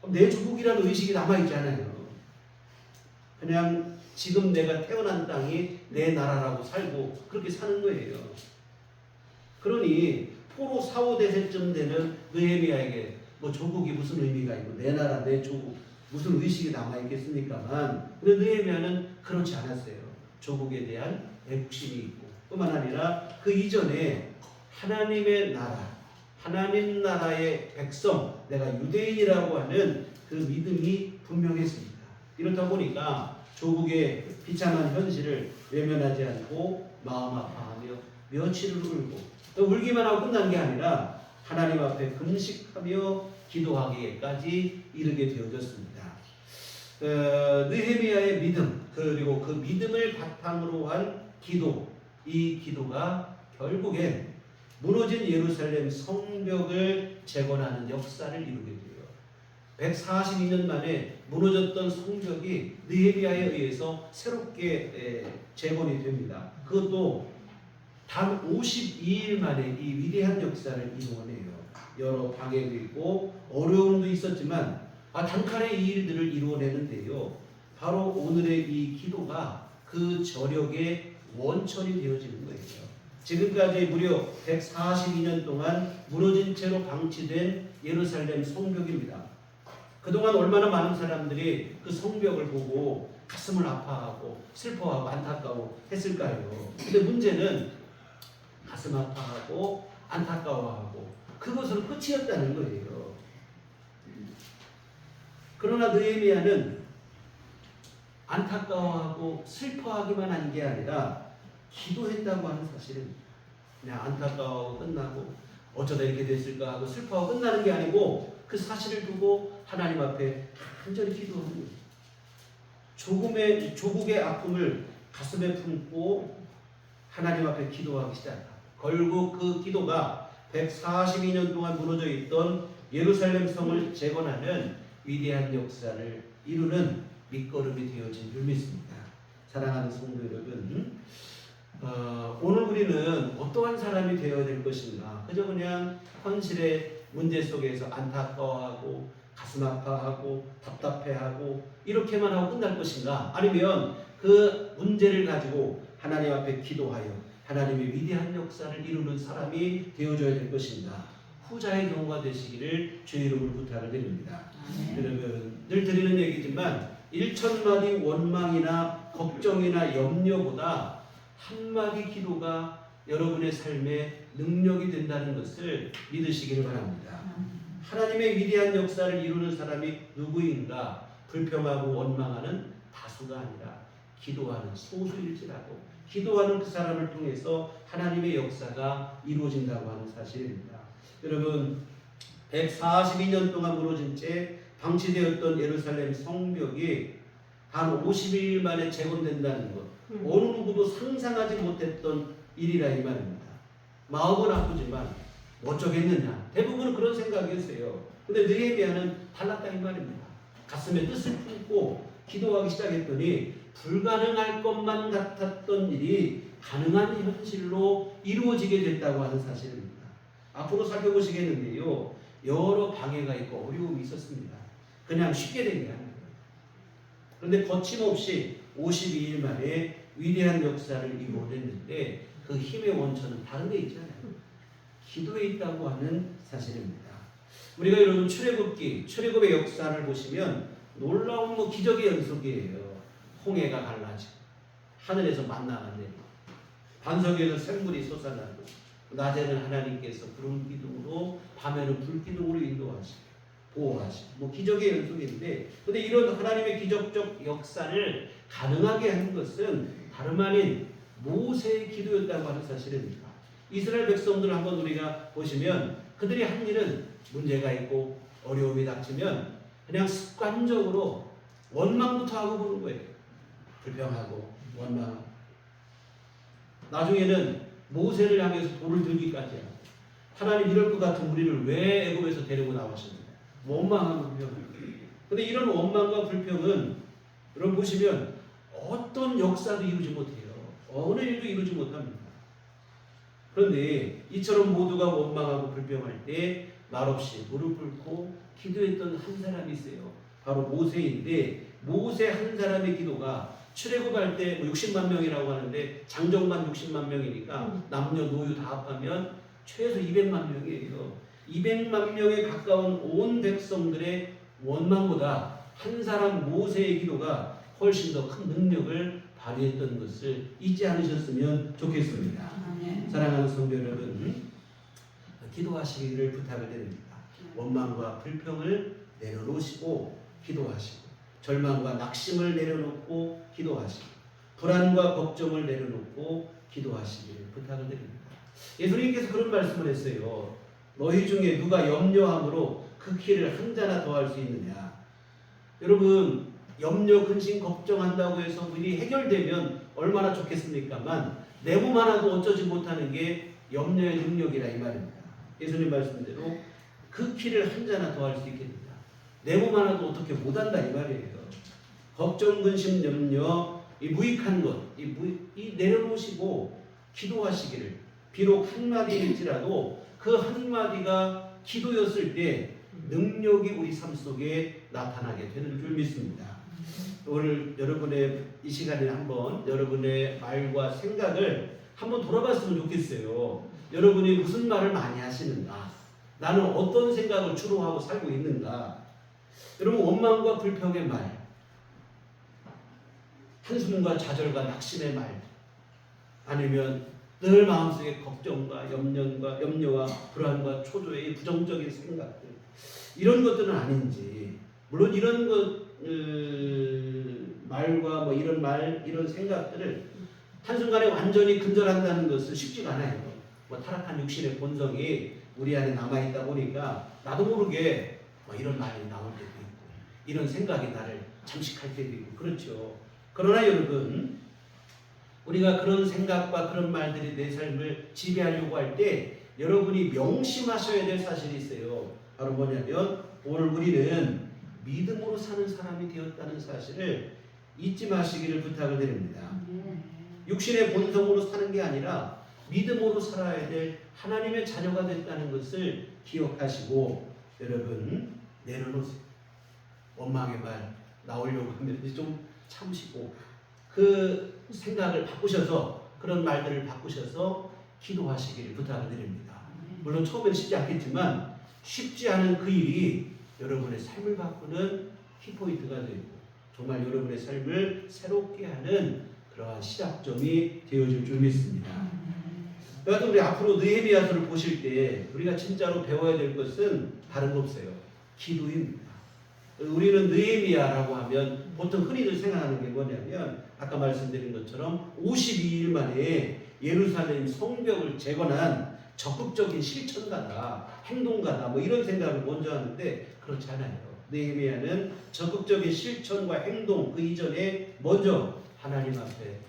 내 조국이라는 의식이 남아있잖아요. 그냥 지금 내가 태어난 땅이 내 나라라고 살고 그렇게 사는 거예요. 그러니 포로 4, 5대세쯤 되는 느헤미야에게 뭐 조국이 무슨 의미가 있고 내 나라, 내 조국 무슨 의식이 남아있겠습니까만 그런데 느헤미야는 그렇지 않았어요. 조국에 대한 애국심이 있고 뿐만 아니라 그 이전에 하나님의 나라, 하나님 나라의 백성, 내가 유대인이라고 하는 그 믿음이 분명했습니다. 이렇다 보니까 조국의 비참한 현실을 외면하지 않고 마음 아파하며 며칠을 울고 또 울기만 하고 끝난 게 아니라 하나님 앞에 금식하며 기도하기까지 이르게 되어졌습니다. 느헤미야의 믿음 그리고 그 믿음을 바탕으로 한 기도, 이 기도가 결국엔 무너진 예루살렘 성벽을 재건하는 역사를 이루게 돼요. 142년 만에 무너졌던 성벽이 느헤미야에 의해서 새롭게 재건이 됩니다. 그것도 단 52일 만에 이 위대한 역사를 이루어내요. 여러 방해도 있고 어려움도 있었지만 단칼에 이 일들을 이루어내는데요. 바로 오늘의 이 기도가 그 저력의 원천이 되어지는 거예요. 지금까지 무려 142년 동안 무너진 채로 방치된 예루살렘 성벽입니다. 그동안 얼마나 많은 사람들이 그 성벽을 보고 가슴을 아파하고 슬퍼하고 안타까워 했을까요? 근데 문제는 가슴 아파하고 안타까워하고 그것으로 끝이었다는 거예요. 그러나 느헤미야는 안타까워하고 슬퍼하기만 한 게 아니라 기도했다고 하는 사실은 그냥 안타까워하고 끝나고 어쩌다 이렇게 됐을까 하고 슬퍼하고 끝나는 게 아니고 그 사실을 두고 하나님 앞에 간절히 기도하는 거예요. 조국의 아픔을 가슴에 품고 하나님 앞에 기도하기 시작합니다. 결국 그 기도가 142년 동안 무너져 있던 예루살렘 성을 재건하는 위대한 역사를 이루는 밑거름이 되어진 줄 믿습니다. 사랑하는 성도 여러분, 오늘 우리는 어떠한 사람이 되어야 될 것인가? 그저 그냥 현실의 문제 속에서 안타까워하고 가슴 아파하고 답답해하고 이렇게만 하고 끝날 것인가? 아니면 그 문제를 가지고 하나님 앞에 기도하여 하나님의 위대한 역사를 이루는 사람이 되어줘야 될 것인가? 후자의 경우가 되시기를 주의 이름으로 부탁을 드립니다. 여러분, 늘 드리는 얘기지만 1,000마디 원망이나 걱정이나 염려보다 한마디 기도가 여러분의 삶에 능력이 된다는 것을 믿으시기를 바랍니다. 하나님의 위대한 역사를 이루는 사람이 누구인가? 불평하고 원망하는 다수가 아니라 기도하는 소수일지라도 기도하는 그 사람을 통해서 하나님의 역사가 이루어진다고 하는 사실입니다. 여러분, 142년 동안 무너진 채 방치되었던 예루살렘 성벽이 단 50일 만에 재건된다는 것, 어느 누구도 상상하지 못했던 일이라 이 말입니다. 마음은 아프지만 어쩌겠느냐, 대부분은 그런 생각이었어요. 근데 느헤미야는 달랐다 이 말입니다. 가슴에 뜻을 품고 기도하기 시작했더니 불가능할 것만 같았던 일이 가능한 현실로 이루어지게 됐다고 하는 사실입니다. 앞으로 살펴보시겠는데요, 여러 방해가 있고 어려움이 있었습니다. 그냥 쉽게 된 게 아니에요. 그런데 거침없이 52일 만에 위대한 역사를 이루어냈는데 그 힘의 원천은 다른 데 있잖아요. 기도에 있다고 하는 사실입니다. 우리가 여러분 출애굽의 역사를 보시면 놀라운 기적의 연속이에요. 홍해가 갈라지고 하늘에서 만나가 내리고 반석에서 샘물이 솟아나고 낮에는 하나님께서 구름 기둥으로 밤에는 불 기둥으로 인도하시고 보호하시고 기적의 연속인데, 근데 이런 하나님의 기적적 역사를 가능하게 한 것은 다름 아닌 모세의 기도였다고 하는 사실입니다. 이스라엘 백성들을 한번 우리가 보시면 그들이 한 일은 문제가 있고 어려움이 닥치면 그냥 습관적으로 원망부터 하고 보는 거예요. 불평하고 원망하고 나중에는 모세를 향해서 돌을 들기까지 하고 하나님 이럴 것 같은 우리를 왜 애굽에서 데리고 나오셨느냐 원망하고 불평하고. 그런데 이런 원망과 불평은 여러분 보시면 어떤 역사도 이루지 못해요. 어느 일도 이루지 못합니다. 그런데 이처럼 모두가 원망하고 불평할 때 말없이 무릎 꿇고 기도했던 한 사람이 있어요. 바로 모세인데 모세 한 사람의 기도가 출애굽할 때 60만 명이라고 하는데 장정만 60만 명이니까 남녀 노유 다 합하면 최소 200만 명이에요. 200만 명에 가까운 온 백성들의 원망보다 한 사람 모세의 기도가 훨씬 더 큰 능력을 발휘했던 것을 잊지 않으셨으면 좋겠습니다. 사랑하는 성도 여러분, 기도하시기를 부탁을 드립니다. 원망과 불평을 내려놓으시고 기도하시고 절망과 낙심을 내려놓고 기도하시고 불안과 걱정을 내려놓고 기도하시기를 부탁을 드립니다. 예수님께서 그런 말씀을 했어요. 너희 중에 누가 염려함으로 그 키를 한 자나 더할 수 있느냐. 여러분, 염려, 근심, 걱정한다고 해서 일이 해결되면 얼마나 좋겠습니까만 내 몸 하나도 어쩌지 못하는 게 염려의 능력이라 이 말입니다. 예수님 말씀대로 그 키를 한 자나 더할 수 있겠느냐. 내 몸 하나도 어떻게 못한다 이 말이에요. 걱정, 근심, 염려, 이 무익한 것, 이 내려놓으시고 기도하시기를, 비록 한마디일지라도 그 한마디가 기도였을 때 능력이 우리 삶 속에 나타나게 되는 줄 믿습니다. 오늘 여러분의 이 시간에 한번 여러분의 말과 생각을 한번 돌아봤으면 좋겠어요. 여러분이 무슨 말을 많이 하시는가? 나는 어떤 생각을 주로 하고 살고 있는가? 여러분 원망과 불평의 말, 한숨과 좌절과 낙심의 말, 아니면 늘 마음속에 걱정과 염려와 불안과 초조의 부정적인 생각들, 이런 것들은 아닌지. 물론 이런 것 말과 뭐 이런 말 이런 생각들을 한순간에 완전히 근절한다는 것은 쉽지가 않아요. 뭐 타락한 육신의 본성이 우리 안에 남아있다 보니까 나도 모르게 뭐 이런 말이 나올 때도 있고 이런 생각이 나를 잠식할 때도 있고 그렇죠. 그러나 여러분, 우리가 그런 생각과 그런 말들이 내 삶을 지배하려고 할 때 여러분이 명심하셔야 될 사실이 있어요. 바로 뭐냐면 오늘 우리는 믿음으로 사는 사람이 되었다는 사실을 잊지 마시기를 부탁을 드립니다. 육신의 본성으로 사는 게 아니라 믿음으로 살아야 될 하나님의 자녀가 됐다는 것을 기억하시고 여러분 내려놓으세요. 원망의 말 나오려고 하면 좀 참으시고 그 생각을 바꾸셔서 그런 말들을 바꾸셔서 기도하시기를 부탁을 드립니다. 물론 처음에는 쉽지 않겠지만 쉽지 않은 그 일이 여러분의 삶을 바꾸는 키포인트가 되고 정말 여러분의 삶을 새롭게 하는 그러한 시작점이 되어질 줄 믿습니다. 여하튼 우리 앞으로 느헤미야서를 보실 때 우리가 진짜로 배워야 될 것은 다른 거 없어요. 기도입니다. 우리는 느헤미야라고 하면 보통 흔히들 생각하는 게 뭐냐면 아까 말씀드린 것처럼 52일 만에 예루살렘 성벽을 재건한 적극적인 실천가다, 행동가다 뭐 이런 생각을 먼저 하는데 그렇지 않아요. 느헤미야는 적극적인 실천과 행동 그 이전에 먼저 하나님 앞에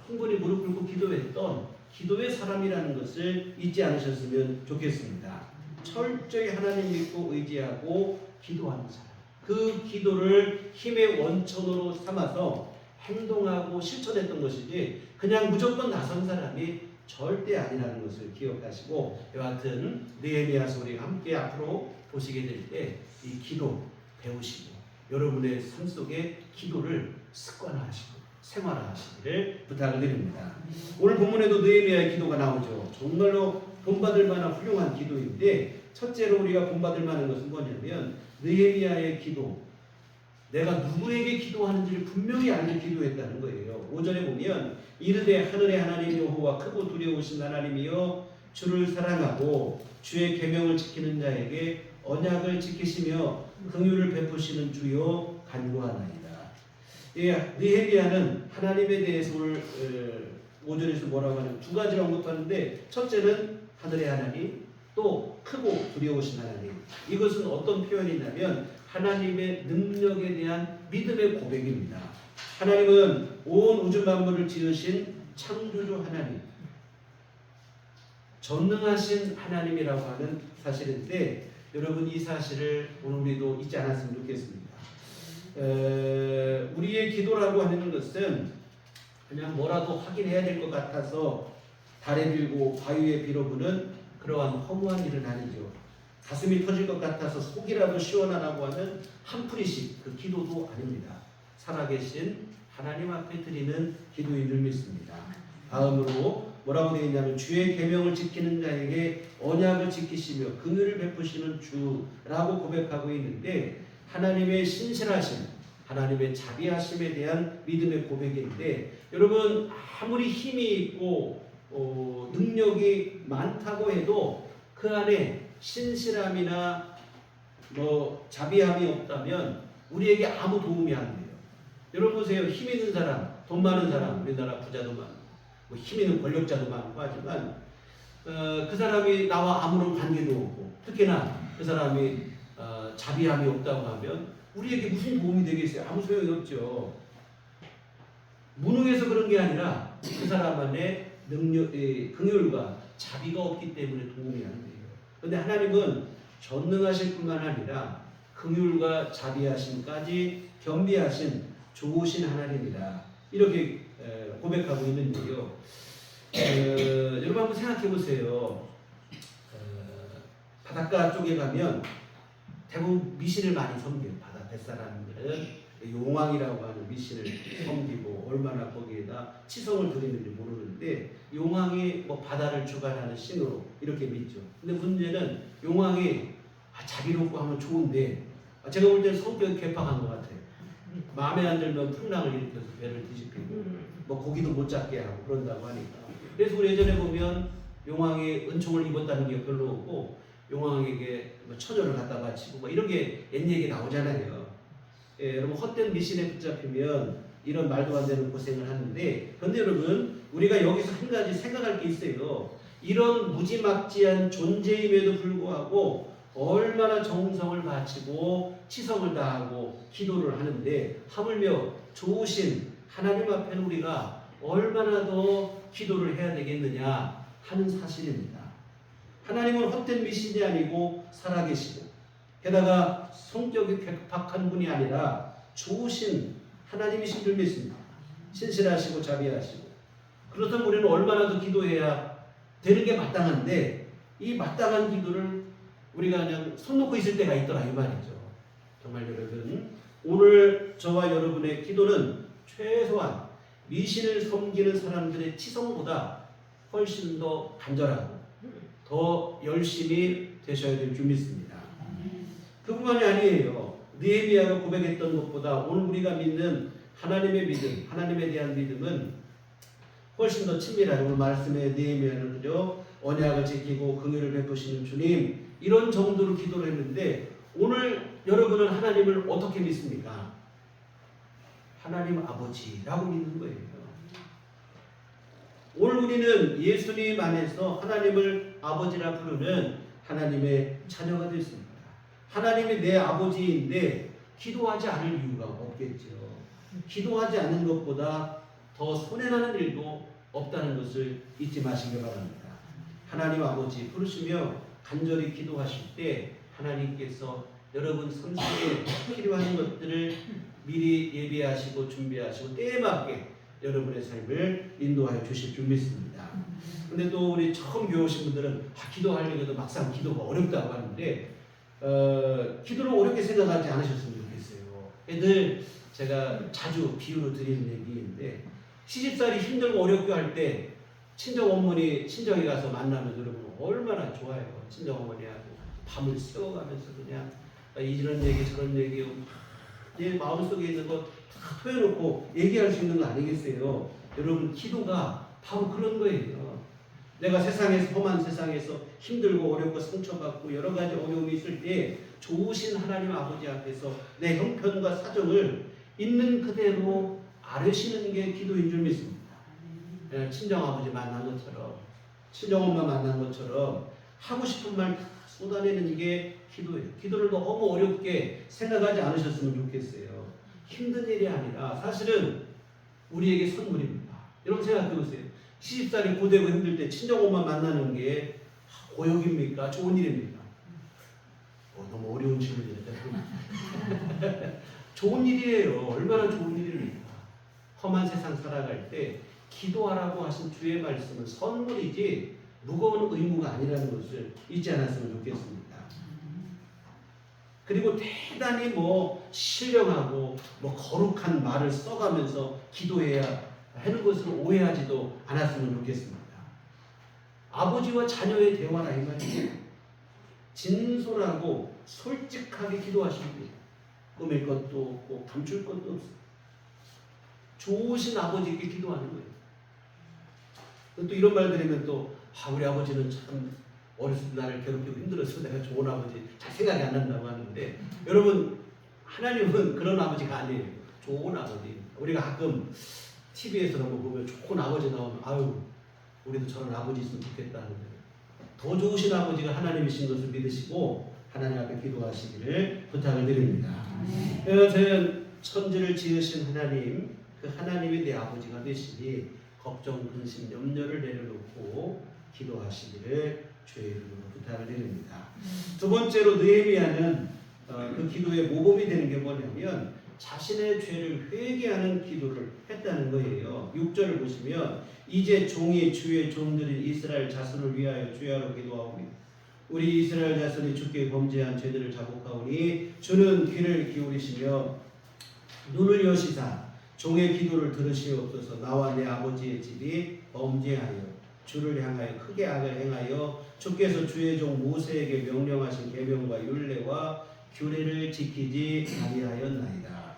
충분히 무릎 꿇고 기도했던 기도의 사람이라는 것을 잊지 않으셨으면 좋겠습니다. 철저히 하나님 믿고 의지하고 기도하는 사람. 그 기도를 힘의 원천으로 삼아서 행동하고 실천했던 것이지 그냥 무조건 나선 사람이 절대 아니라는 것을 기억하시고 여하튼 느헤미야서 우리가 함께 앞으로 보시게 될 때 이 기도 배우시고 여러분의 삶 속에 기도를 습관화하시고 생활화하시기를 부탁을 드립니다. 오늘 본문에도 느헤미야의 기도가 나오죠. 정말로 본받을 만한 훌륭한 기도인데 첫째로 우리가 본받을 만한 것은 뭐냐면 느헤미야의 기도, 내가 누구에게 기도하는지를 분명히 알고 기도했다는 거예요. 5절에 보면 이르되 하늘의 하나님 여호와 크고 두려우신 하나님이여 주를 사랑하고 주의 계명을 지키는 자에게 언약을 지키시며 긍휼을 베푸시는 주여 간구하나이다. 느헤미야는 하나님에 대해서 오늘 5절에서 뭐라고 하냐면 두 가지를 언급하는데 첫째는 하늘의 하나님, 또 크고 두려우신 하나님. 이것은 어떤 표현이냐면 하나님의 능력에 대한 믿음의 고백입니다. 하나님은 온 우주 만물을 지으신 창조주 하나님, 전능하신 하나님이라고 하는 사실인데 여러분 이 사실을 오늘 우리도 잊지 않았으면 좋겠습니다. 우리의 기도라고 하는 것은 그냥 뭐라도 하긴 해야 될 것 같아서 달에 빌고 바위에 빌어보는 그러한 허무한 일은 아니죠. 가슴이 터질 것 같아서 속이라도 시원하라고 하는 한풀이씩 그 기도도 아닙니다. 살아계신 하나님 앞에 드리는 기도인 줄 믿습니다. 다음으로 뭐라고 되어 있냐면 주의 계명을 지키는 자에게 언약을 지키시며 긍휼을 베푸시는 주라고 고백하고 있는데 하나님의 신실하심, 하나님의 자비하심에 대한 믿음의 고백인데 여러분 아무리 힘이 있고 능력이 많다고 해도 그 안에 신실함이나 뭐 자비함이 없다면 우리에게 아무 도움이 안 돼요. 여러분 보세요. 힘 있는 사람, 돈 많은 사람, 우리나라 부자도 많고 뭐 힘 있는 권력자도 많고 하지만 그 사람이 나와 아무런 관계도 없고 특히나 그 사람이 자비함이 없다고 하면 우리에게 무슨 도움이 되겠어요? 아무 소용이 없죠. 무능해서 그런 게 아니라 그 사람 안에 긍휼과 자비가 없기 때문에 도움이 안 돼요. 그런데 하나님은 전능하실 뿐만 아니라 긍휼과 자비하심까지 겸비하신 좋으신 하나님이다. 이렇게 고백하고 있는데요. 여러분 한번 생각해 보세요. 바닷가 쪽에 가면 대부분 미신을 많이 섬겨요. 바다 뱃사람들은 용왕이라고 하는 미신을 섬기고 얼마나 거기에다 치성을 드리는지 모르는데 용왕이 뭐 바다를 주관하는 신으로 이렇게 믿죠. 근데 문제는 용왕이 자비롭고 하면 좋은데 제가 볼 때는 성격이 괴팍한 것 같아요. 마음에 안 들면 풍랑을 일으켜서 배를 뒤집히고 뭐 고기도 못 잡게 하고 그런다고 하니까. 그래서 우리 예전에 보면 용왕이 은총을 입었다는 게 별로 없고 용왕에게 뭐 처녀를 갖다 바치고 뭐 이런 게 옛 얘기 나오잖아요. 예, 여러분 헛된 미신에 붙잡히면 이런 말도 안 되는 고생을 하는데, 그런데 여러분 우리가 여기서 한 가지 생각할 게 있어요. 이런 무지막지한 존재임에도 불구하고 얼마나 정성을 바치고 치성을 다하고 기도를 하는데 하물며 좋으신 하나님 앞에는 우리가 얼마나 더 기도를 해야 되겠느냐 하는 사실입니다. 하나님은 헛된 미신이 아니고 살아계시고 게다가 성격이 괴팍한 분이 아니라 좋으신 하나님이신 줄 믿습니다. 신실하시고 자비하시고. 그렇다면 우리는 얼마나 더 기도해야 되는 게 마땅한데 이 마땅한 기도를 우리가 그냥 손 놓고 있을 때가 있더라 이 말이죠. 정말 여러분 오늘 저와 여러분의 기도는 최소한 미신을 섬기는 사람들의 치성보다 훨씬 더 간절하고 더 열심히 되셔야 될 줄 믿습니다. 그뿐만이 아니에요. 느헤미야가 고백했던 것보다 오늘 우리가 믿는 하나님의 믿음, 하나님에 대한 믿음은 훨씬 더 친밀하죠. 오늘 말씀에 느헤미야는 그저 언약을 지키고 긍휼을 베푸시는 주님 이런 정도로 기도를 했는데 오늘 여러분은 하나님을 어떻게 믿습니까? 하나님 아버지라고 믿는 거예요. 오늘 우리는 예수님 안에서 하나님을 아버지라 부르는 하나님의 자녀가 됐습니다. 하나님이 내 아버지인데 기도하지 않을 이유가 없겠죠. 기도하지 않는 것보다 더 손해나는 일도 없다는 것을 잊지 마시기 바랍니다. 하나님 아버지 부르시며 간절히 기도하실 때 하나님께서 여러분 삶속에 필요한 것들을 미리 예비하시고 준비하시고 때에 맞게 여러분의 삶을 인도하여 주실 줄 믿습니다. 근데 또 우리 처음 교회 오신 분들은 기도하려고 해도 막상 기도가 어렵다고 하는데 기도를 어렵게 생각하지 않으셨으면 좋겠어요. 늘 제가 자주 비유로 드리는 얘기인데 시집살이 힘들고 어렵게 할 때 친정 어머니 친정에 가서 만나면 여러분 얼마나 좋아요. 친정 어머니하고 밤을 새워가면서 그냥 이런 얘기 저런 얘기 내 마음속에 있는 거 다 토해놓고 얘기할 수 있는 거 아니겠어요? 여러분 기도가 바로 그런 거예요. 내가 세상에서 험한 세상에서 힘들고 어렵고 상처받고 여러 가지 어려움이 있을 때 좋으신 하나님 아버지 앞에서 내 형편과 사정을 있는 그대로 아뢰시는 게 기도인 줄 믿습니다. 친정아버지 만난 것처럼 친정엄마 만난 것처럼 하고 싶은 말 다 쏟아내는 게 기도예요. 기도를 너무 어렵게 생각하지 않으셨으면 좋겠어요. 힘든 일이 아니라 사실은 우리에게 선물입니다. 여러분 생각해 보세요. 시집살이 고되고 힘들 때 친정엄마 만나는 게 고역입니까? 좋은 일입니까? 너무 어려운 질문이다. 좋은 일이에요. 얼마나 좋은 일입니까? 험한 세상 살아갈 때 기도하라고 하신 주의 말씀은 선물이지 무거운 의무가 아니라는 것을 잊지 않았으면 좋겠습니다. 그리고 대단히 신령하고 거룩한 말을 써가면서 기도해야 하는 것을 오해하지도 않았으면 좋겠습니다. 아버지와 자녀의 대화라 이 말이에요. 진솔하고 솔직하게 기도하시는 거예요. 꾸밀 것도 없고 감출 것도 없어요. 좋으신 아버지께 기도하는 거예요. 또 이런 말 들으면 또 우리 아버지는 참 어렸을 때 나를 괴롭히고 힘들어서 내가 좋은 아버지 잘 생각이 안 난다고 하는데 여러분 하나님은 그런 아버지가 아니에요. 좋은 아버지. 우리가 가끔 TV에서 한번 보면 좋은 아버지 나오면 우리도 저런 아버지 있으면 좋겠다 하는데 더 좋으신 아버지가 하나님이신 것을 믿으시고 하나님 앞에 기도하시기를 부탁을 드립니다. 저는 천지를 지으신 하나님, 그 하나님이 내 아버지가 되시니 걱정, 근심, 염려를 내려놓고 기도하시기를 주의 이름으로 부탁을 드립니다. 두 번째로 느헤미야는 그 기도의 모범이 되는 게 뭐냐면 자신의 죄를 회개하는 기도를 했다는 거예요. 6절을 보시면 이제 종이 주의 종들인 이스라엘 자손을 위하여 주야로 기도하오니 우리 이스라엘 자손이 주께 범죄한 죄들을 자복하오니 주는 귀를 기울이시며 눈을 여시사 종의 기도를 들으시옵소서. 나와 내 아버지의 집이 범죄하여 주를 향하여 크게 악을 행하여 주께서 주의 종 모세에게 명령하신 계명과 율례와 규례를 지키지 아니하였나이다.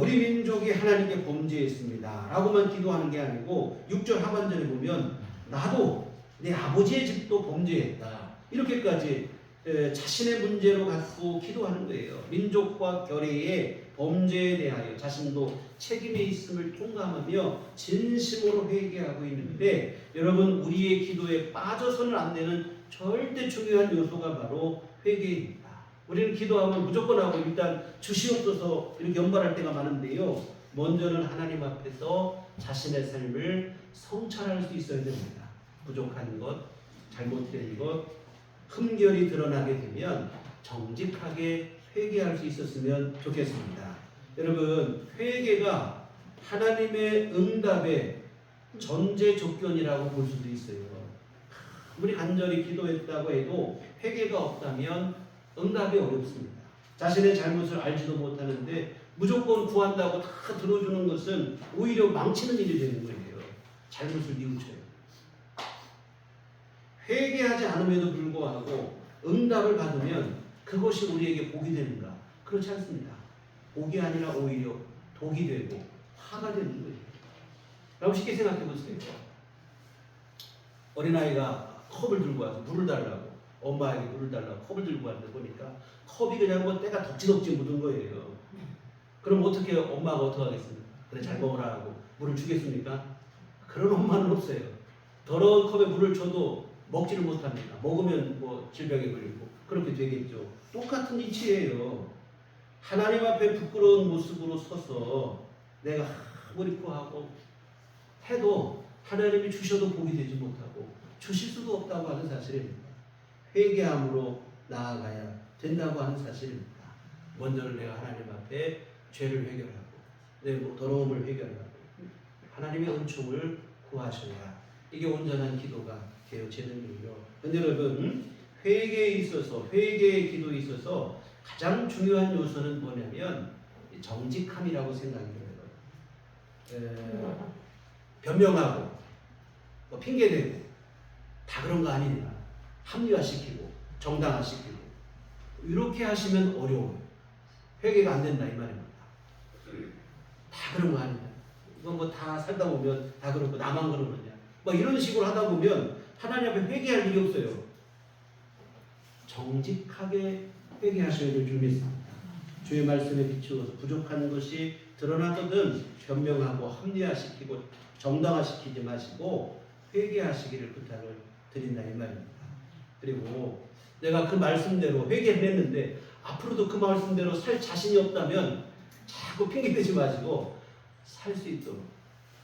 우리 민족이 하나님께 범죄했습니다 라고만 기도하는 게 아니고 6절 하반절에 보면 나도 내 아버지의 집도 범죄했다 이렇게까지 자신의 문제로 갖고 기도하는 거예요. 민족과 결의의 범죄에 대하여 자신도 책임에 있음을 통감하며 진심으로 회개하고 있는데, 여러분 우리의 기도에 빠져서는 안 되는 절대 중요한 요소가 바로 회개입니다. 우리는 기도하면 무조건 하고 일단 주시옵소서 이렇게 연발할 때가 많은데요, 먼저는 하나님 앞에서 자신의 삶을 성찰할 수 있어야 됩니다. 부족한 것, 잘못된 것, 흠결이 드러나게 되면 정직하게 회개할 수 있었으면 좋겠습니다. 여러분, 회개가 하나님의 응답의 전제 조건이라고 볼 수도 있어요. 아무리 간절히 기도했다고 해도 회개가 없다면 응답이 어렵습니다. 자신의 잘못을 알지도 못하는데 무조건 구한다고 다 들어주는 것은 오히려 망치는 일이 되는 거예요. 잘못을 뉘우쳐요. 회개하지 않음에도 불구하고 응답을 받으면 그것이 우리에게 복이 되는가? 그렇지 않습니다. 복이 아니라 오히려 독이 되고 화가 되는 거예요. 여러분 쉽게 생각해 보세요. 어린아이가 컵을 들고 와서 물을 달라고, 엄마에게 물을 달라고 컵을 들고 왔는데 보니까 컵이 그냥 뭐 때가 덕지덕지 묻은 거예요. 그럼 어떻게 엄마가 어떻게 하겠습니까? 그래 잘 먹으라 하고 물을 주겠습니까? 그런 엄마는 없어요. 더러운 컵에 물을 줘도 먹지를 못합니다. 먹으면 뭐 질병에 걸리고 그렇게 되겠죠. 똑같은 이치예요. 하나님 앞에 부끄러운 모습으로 서서 내가 아무리 구하고 해도 하나님이 주셔도 복이 되지 못하고 주실 수도 없다고 하는 사실입니다. 회개함으로 나아가야 된다고 하는 사실입니다. 먼저는 내가 하나님 앞에 죄를 회개하고 내 더러움을 회개하고 하나님의 은총을 구하셔야 이게 온전한 기도가 되어지는 거예요. 그런데 여러분, 회개에 있어서, 회개의 기도에 있어서 가장 중요한 요소는 뭐냐면 정직함이라고 생각이 들어요. 변명하고 뭐 핑계대고 다 그런 거 아니냐, 합리화시키고 정당화시키고 이렇게 하시면 어려워요. 회개가 안 된다 이 말입니다. 다 그런 거 아니냐, 이건 뭐 다 살다 보면 다 그렇고 나만 그러느냐, 뭐 이런 식으로 하다 보면 하나님 앞에 회개할 일이 없어요. 정직하게 회개하셔야 될 줄 믿습니다. 주의 말씀에 비추어서 부족한 것이 드러나거든 변명하고 합리화시키고 정당화시키지 마시고 회개하시기를 부탁을 드린다 이 말입니다. 그리고 내가 그 말씀대로 회개를 했는데 앞으로도 그 말씀대로 살 자신이 없다면 자꾸 핑계대지 마시고 살 수 있도록,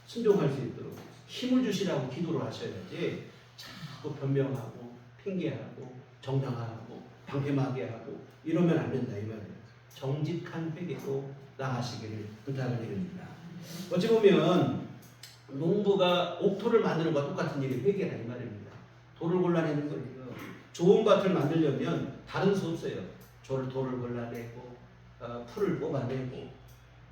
순종할 수 있도록 힘을 주시라고 기도를 하셔야지 자꾸 변명하고 핑계하고 정당화하고 방패막이 하고 이러면 안 된다 이 말이에요. 정직한 회개로 나가시기를 부탁을 드립니다. 어찌 보면 농부가 옥토를 만드는 것과 똑같은 일이 회개라 이 말입니다. 돌을 골라내는 거예요. 좋은 밭을 만들려면 다른 수 없어요. 돌을 골라내고 풀을 뽑아내고,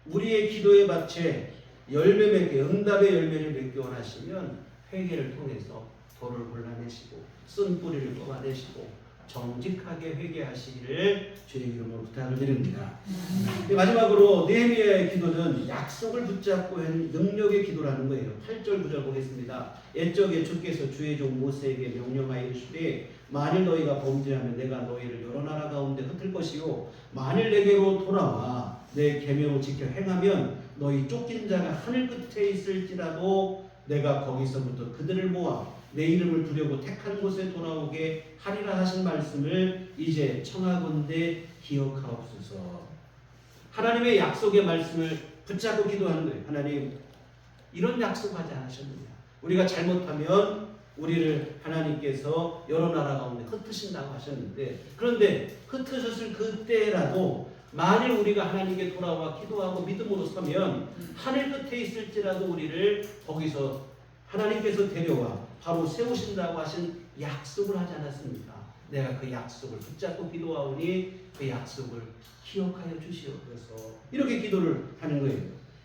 우리의 기도의 밭에 열매 맺게, 응답의 열매를 맺기 원하시면 회개를 통해서 돌을 골라내시고 쓴 뿌리를 뽑아내시고 정직하게 회개하시기를 주의 이름으로 부탁을 드립니다. 마지막으로 느헤미야의 기도는 약속을 붙잡고 한 능력의 기도라는 거예요. 8절 9절 보겠습니다. 옛적에 주께서 주의 종 모세에게 명령하여 이르시되 만일 너희가 범죄하면 내가 너희를 여러 나라 가운데 흩을 것이요 만일 내게로 돌아와 내 계명을 지켜 행하면 너희 쫓긴 자가 하늘 끝에 있을지라도 내가 거기서부터 그들을 모아 내 이름을 두려고 택한 곳에 돌아오게 하리라 하신 말씀을 이제 청하건대 기억하옵소서. 하나님의 약속의 말씀을 붙잡고 기도하는 거예요. 하나님, 이런 약속하지 않으셨느냐? 우리가 잘못하면 우리를 하나님께서 여러 나라 가운데 흩으신다고 하셨는데, 그런데 흩으셨을 그때라도 만일 우리가 하나님께 돌아와 기도하고 믿음으로 서면 하늘 끝에 있을지라도 우리를 거기서 하나님께서 데려와 바로 세우신다고 하신 약속을 하지 않았습니까? 내가 그 약속을 붙잡고 기도하오니 그 약속을 기억하여 주시옵소서. 이렇게 기도를 하는 거예요.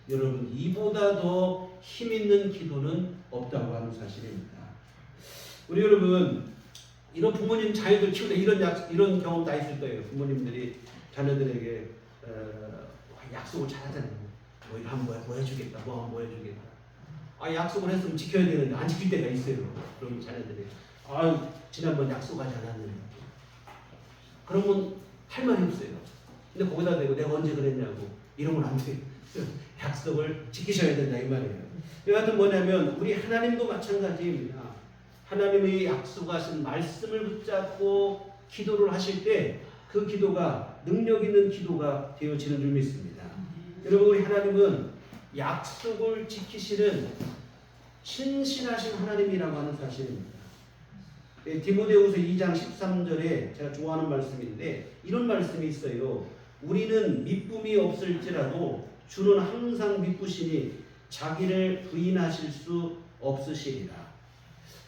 여러분, 이보다 더 힘 있는 기도는 없다고 하는 사실입니다. 우리 여러분, 이런 부모님 자녀들 키우다 이런 경험 다 있을 거예요. 부모님들이 자녀들에게 약속을 잘하잖아요. 뭐 이거 한번 뭐 해주겠다, 뭐 해주겠다. 약속을 했으면 지켜야 되는데 안 지킬 때가 있어요. 그럼 자녀들이 지난번 약속하지 않았느냐. 그러면 할 말이 없어요. 근데 거기다 대고 내가 언제 그랬냐고 이러면 안 돼요. 약속을 지키셔야 된다 이 말이에요. 여하튼 뭐냐면 우리 하나님도 마찬가지입니다. 하나님이 약속하신 말씀을 붙잡고 기도를 하실 때 그 기도가 능력 있는 기도가 되어지는 줄 믿습니다. 여러분, 우리 하나님은 약속을 지키시는 신실하신 하나님이라고 하는 사실입니다. 디모데후서 2장 13절에 제가 좋아하는 말씀인데 이런 말씀이 있어요. 우리는 미쁨이 없을지라도 주는 항상 미쁘시니 자기를 부인하실 수 없으시리라.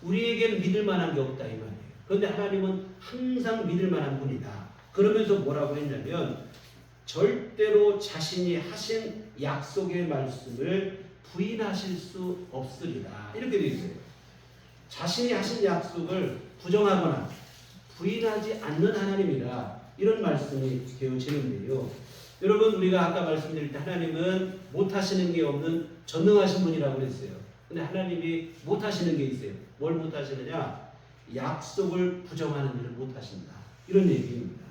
우리에게는 믿을 만한 게 없다 이 말이에요. 그런데 하나님은 항상 믿을 만한 분이다. 그러면서 뭐라고 했냐면 절대로 자신이 하신 약속의 말씀을 부인하실 수 없으리라. 이렇게 되어 있어요. 자신이 하신 약속을 부정하거나 부인하지 않는 하나님이라 이런 말씀이 되어지는데요. 여러분, 우리가 아까 말씀드릴 때 하나님은 못하시는 게 없는 전능하신 분이라고 그랬어요. 근데 하나님이 못하시는 게 있어요. 뭘 못하시느냐? 약속을 부정하는 일을 못하신다. 이런 얘기입니다.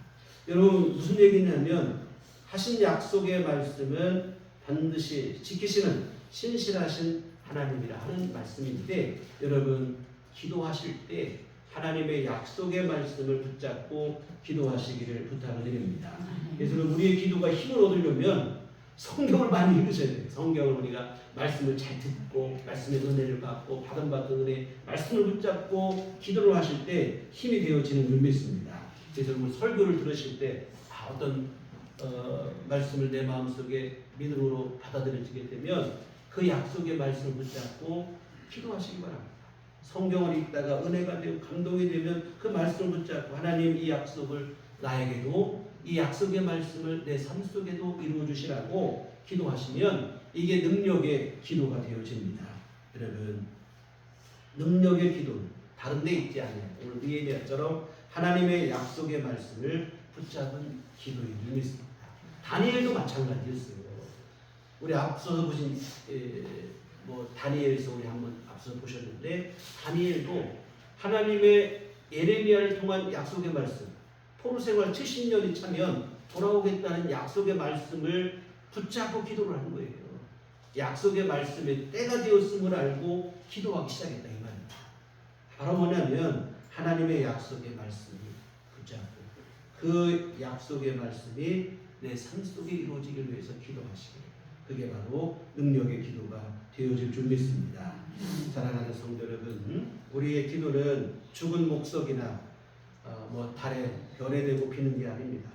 여러분, 무슨 얘기냐면 하신 약속의 말씀은 반드시 지키시는 신실하신 하나님이라 하는 말씀인데, 여러분 기도하실 때 하나님의 약속의 말씀을 붙잡고 기도하시기를 부탁을 드립니다. 그래서 우리의 기도가 힘을 얻으려면 성경을 많이 읽으셔야 돼요. 성경을 우리가 말씀을 잘 듣고 말씀의 은혜를 받고 받은 은혜 말씀을 붙잡고 기도를 하실 때 힘이 되어지는 줄 믿습니다. 그래서 우리 설교를 들으실 때 어떤 말씀을 내 마음속에 믿음으로 받아들여지게 되면 그 약속의 말씀을 붙잡고 기도하시기 바랍니다. 성경을 읽다가 은혜가 되고 감동이 되면 그 말씀을 붙잡고 하나님 이 약속을 나에게도 이 약속의 말씀을 내 삶 속에도 이루어 주시라고 기도하시면 이게 능력의 기도가 되어집니다. 여러분, 능력의 기도는 다른 데 있지 않아요. 오늘 느헤미야처럼 하나님의 약속의 말씀을 붙잡은 기도인 줄 믿습니다. 다니엘도 마찬가지였어요. 우리 앞서서 보신 다니엘서 우리 한번 앞서 보셨는데 다니엘도 하나님의 예레미야를 통한 약속의 말씀, 포로 생활 70년이 차면 돌아오겠다는 약속의 말씀을 붙잡고 기도를 하는 거예요. 약속의 말씀에 때가 되었음을 알고 기도하기 시작했다 이 말입니다. 바로 뭐냐면 하나님의 약속의 말씀을 붙잡고 그 약속의 말씀이 내 삶 속에 이루어지길 위해서 기도하시길, 그게 바로 능력의 기도가 되어질 줄 믿습니다. 사랑하는 성도 여러분, 우리의 기도는 죽은 목석이나 달에 별에 대고 피는 게 아닙니다.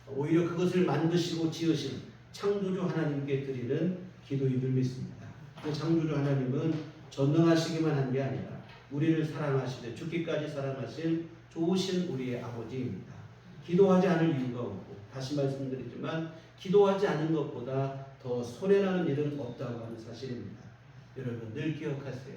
오히려 그것을 만드시고 지으신 창조주 하나님께 드리는 기도인 줄 믿습니다. 그 창조주 하나님은 전능하시기만 한 게 아니라 우리를 사랑하시되 죽기까지 사랑하신 좋으신 우리의 아버지입니다. 기도하지 않을 이유가 없고, 다시 말씀드리지만 기도하지 않은 것보다 더 손해나는 일은 없다고 하는 사실입니다. 여러분 늘 기억하세요.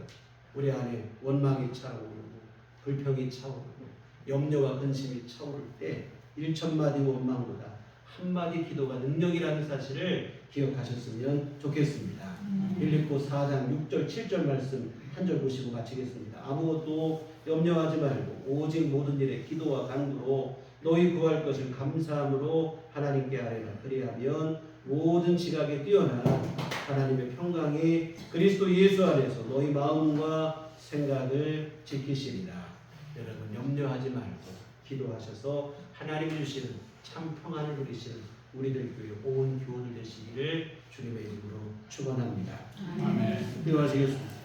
우리 안에 원망이 차오르고 불평이 차오르고 염려와 근심이 차오를 때 1,000마디 원망보다 한마디 기도가 능력이라는 사실을 기억하셨으면 좋겠습니다. 빌립보 4장 6절 7절 말씀 한 절 보시고 마치겠습니다. 아무것도 염려하지 말고 오직 모든 일에 기도와 간구로 너희 구할 것을 감사함으로 하나님께 아뢰라. 그리하면 모든 지각에 뛰어난 하나님의 평강이 그리스도 예수 안에서 너희 마음과 생각을 지키시리라. 여러분 염려하지 말고 기도하셔서 하나님 주시는 참 평안을 누리시는 우리들 교회 온 교우들 되시기를 주님의 이름으로 축원합니다. 아멘. 기도하시겠습니다.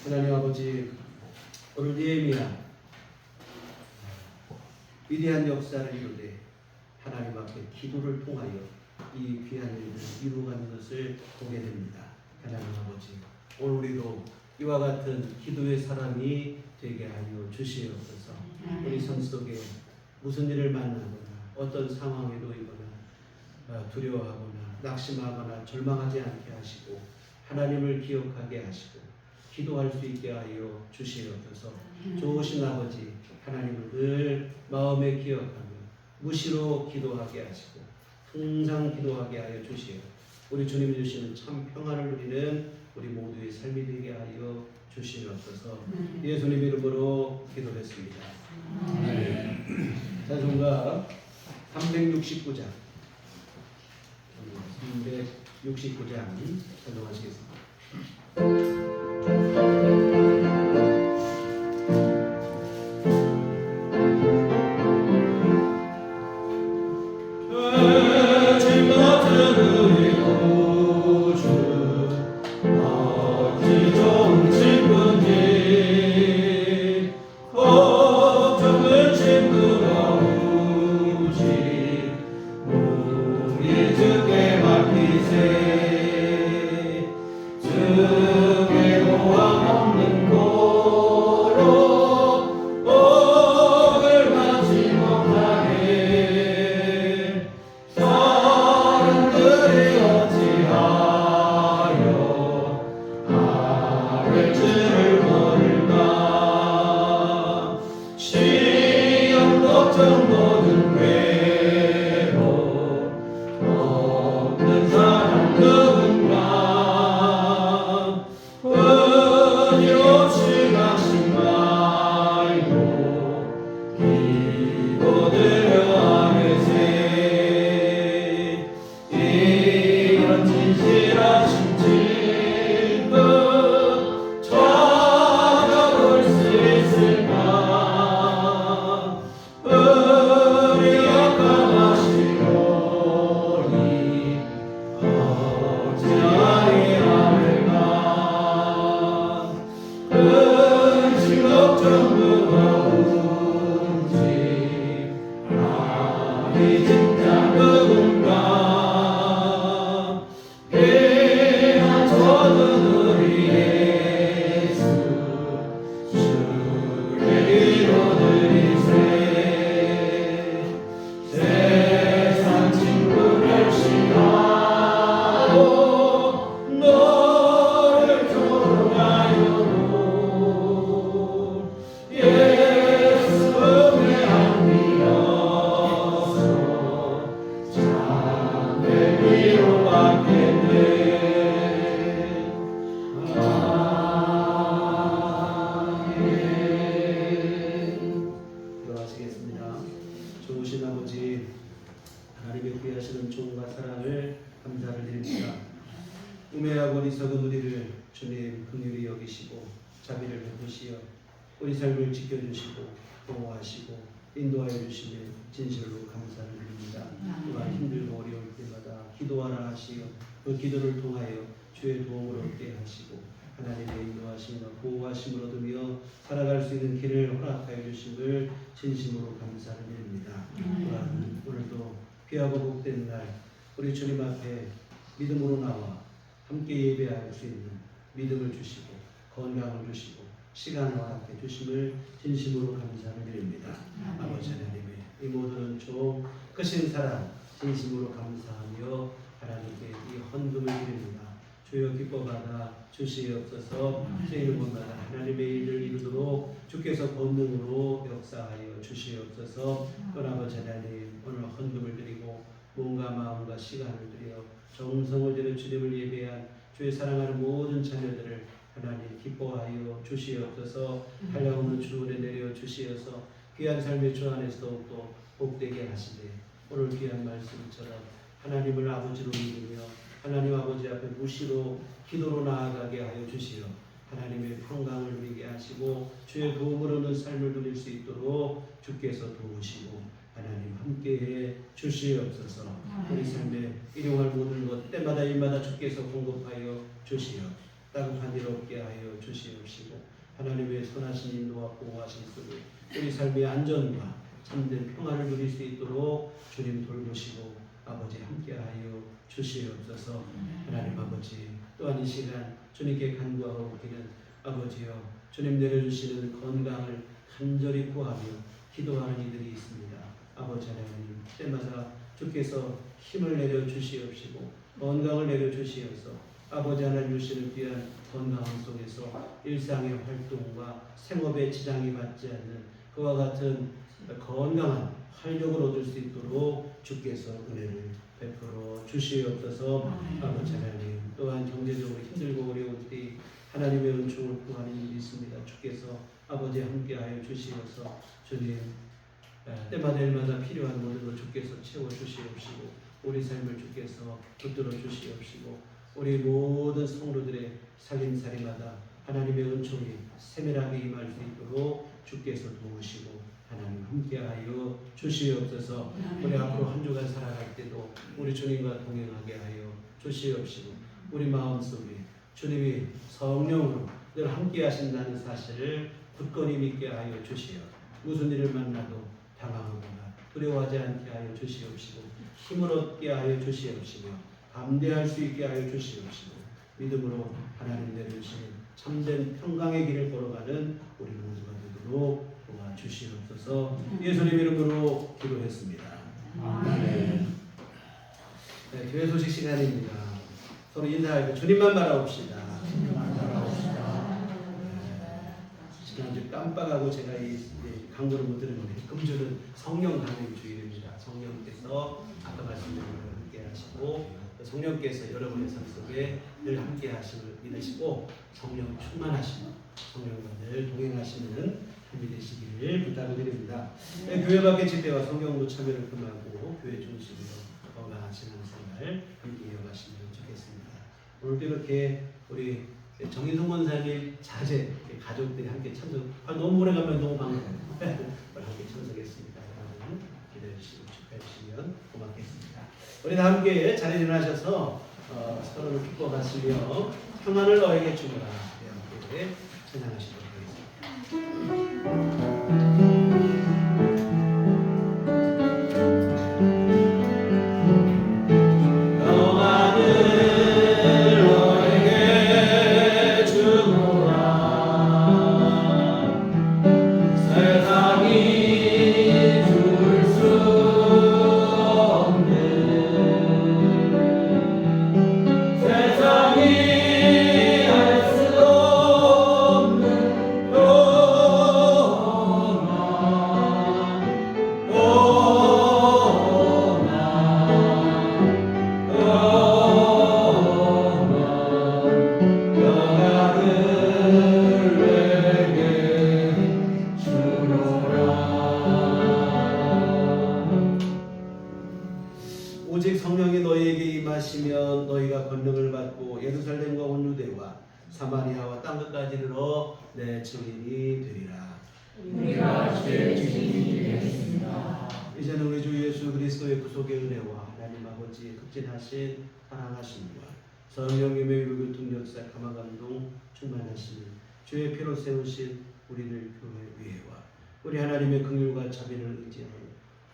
하나님 아버지, 오늘 느헤미야 위대한 역사를 이루되 하나님 앞에 기도를 통하여 이 귀한 일을 이루어가는 것을 보게 됩니다. 하나님 아버지, 오늘 우리도 이와 같은 기도의 사람이 되게 하여 주시옵소서. 우리 삶 속에 무슨 일을 만나거나 어떤 상황에 놓이거나 두려워하거나 낙심하거나 절망하지 않게 하시고 하나님을 기억하게 하시고 기도할 수 있게 하여 주시옵소서. 좋으신 아버지 하나님을 늘 마음에 기억하며 무시로 기도하게 하시고 항상 기도하게 하여 주시오. 우리 주님이 주시는 참 평안을 누리는 우리 모두의 삶이 되게 하여 주시옵소서. 예수님 이름으로 기도했습니다. 찬송가 369장 369장 찬송하시겠습니다. 좋으신 아버지 하나님의 귀하시는 종과 사랑을 감사를 드립니다. 우매하고 어리석은 우리를 주님 긍휼히 여기시고 자비를 베푸시어 우리 삶을 지켜주시고 보호하시고 인도하여 주시며 진실로 감사를 드립니다. 또한 힘들고 어려울 때마다 기도하라 하시어 그 기도를 통하여 주의 도움을 얻게 하시고 하나님의 인도하심과 보호하심을 얻으며 살아갈 수 있는 길을 허락하여 주심을 진심으로 감사를 드립니다. 또한 오늘도 귀하고 복된 날 우리 주님 앞에 믿음으로 나와 함께 예배할 수 있는 믿음을 주시고 건강을 주시고 시간을 허락해 주심을 진심으로 감사를 드립니다. 아버지 하나님의 이 모든 종 크신 사랑 진심으로 감사하며 하나님께 이 헌금을 드립니다. 주여 기뻐받아 주시옵소서. 저희는 본마다 하나님의 일을 이루도록 주께서 권능으로 역사하여 주시옵소서. 또 아버지 하나님 오늘 헌금을 드리고 몸과 마음과 시간을 들여 정성을 들여 주님을 예배한 주의 사랑하는 모든 자녀들을 하나님 기뻐하여 주시옵소서. 한량없는 주은혜 내려 주시어서 귀한 삶의 주 안에서 더욱더 복되게 하시되 오늘 귀한 말씀처럼 하나님을 아버지로 믿으며 하나님 아버지 앞에 무시로 기도로 나아가게 하여 주시어 하나님의 평강을 누리게 하시고 주의 도움을 얻는 삶을 누릴 수 있도록 주께서 도우시고 하나님 함께해 주시옵소서. 우리 삶에 일용할 모든 것 때마다 일마다 주께서 공급하여 주시어 따뜻한 일 없게 하여 주시옵시고 하나님의 선하신 인도와 보호하신 속에 우리 삶의 안전과 참된 평안을 누릴 수 있도록 주님 돌보시고 아버지 함께하여 주시옵소서. 하나님 아버지 또한 이 시간 주님께 간구하고 있기는 아버지여 주님 내려주시는 건강을 간절히 구하며 기도하는 이들이 있습니다. 아버지 하나님, 때마다 주께서 힘을 내려 주시옵시고 건강을 내려 주시어서 아버지 하나님 주시는 귀한 건강 속에서 일상의 활동과 생업에 지장이 받지 않는 그와 같은 건강한 활력을 얻을 수 있도록 주께서 은혜를 베풀어 주시옵소서. 아버지 하나님, 또한 경제적으로 힘들고 어려울 때 하나님의 은총을 구하는 일이 있습니다. 주께서 아버지 함께하여 주시어서 주님 때마다 일마다 필요한 모든 것 주께서 채워주시옵시고 우리 삶을 주께서 붙들어 주시옵시고 우리 모든 성도들의 살림살이마다 하나님의 은총이 세밀하게 임할 수 있도록 주께서 도우시고 하나님 함께하여 주시옵소서. 우리 앞으로 한 주간 살아갈 때도 우리 주님과 동행하게 하여 주시옵시고 우리 마음속에 주님이 성령으로 늘 함께 하신다는 사실을 굳건히 믿게 하여 주시어 무슨 일을 만나도 당황하거나 두려워하지 않게 하여 주시옵시고 힘을 얻게 하여 주시옵시며 감대할 수 있게 하여 주시옵시고 믿음으로 하나님 내려주시는 참된 평강의 길을 걸어가는 우리 모두가 되도록 도와주시옵소서. 예수님 이름으로 기도했습니다. 아멘. 네, 교회 소식 시간입니다. 서로 인사하고 주님만 바라봅시다. 지난주 깜빡하고 제가 이 강조를 못 드렸는데 금주는 성령 강림 주일입니다. 성령께서 아까 말씀드린 것과 함께 하시고 성령께서 여러분의 삶 속에 늘 함께 하심을 믿으시고 성령 충만하시고 성령과 늘 동행하시는 삶이 되시기를 부탁드립니다. 네, 교회 밖의 집회와 성경으로 참여를 금하고 교회 중심으로 건강하시는 생활 함께 이어가시면 좋겠습니다. 오늘도 이렇게 우리 정인성 권사님 자제 가족들이 함께 참석. 너무 오래 가면 너무 반가워요. 함께 참석했습니다. 여러분 기대해 주시고 축하해 주시면 고맙겠습니다. 우리 다 함께 자리에 일어나셔서 서로를 기뻐하시며 평안을 너에게 주노라. 함께 찬양하시도록 하겠습니다. 오직 성령이 너희에게 임하시면 너희가 권능을 받고 예루살렘과 온 유대와 사마리아와 땅끝까지 이르러 내 증인이 되리라. 우리가 주의 증인이 되겠습니다. 이제는 우리 주 예수 그리스도의 구속의 은혜와 하나님 아버지의 극진하신 사랑하심과 성령님의 위로교통 역사 감화 감동 충만하시는 주의 피로 세우신 우리들 교회 위에와 우리 하나님의 긍휼과 자비를 의지하여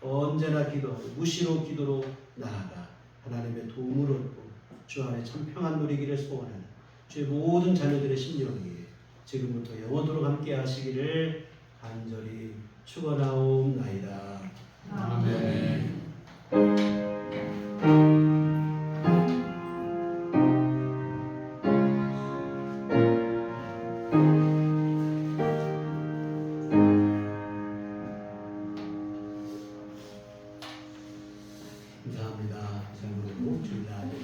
언제나 기도하고 무시로 기도로 나아가 하나님의 도움을 얻고 주 안에 참 평안 누리기를 소원하는 주의 모든 자녀들의 심령이 지금부터 영원토록 함께 하시기를 간절히 축원하옵나이다. 아멘. 감사합니다. 삶으로 주일 낮에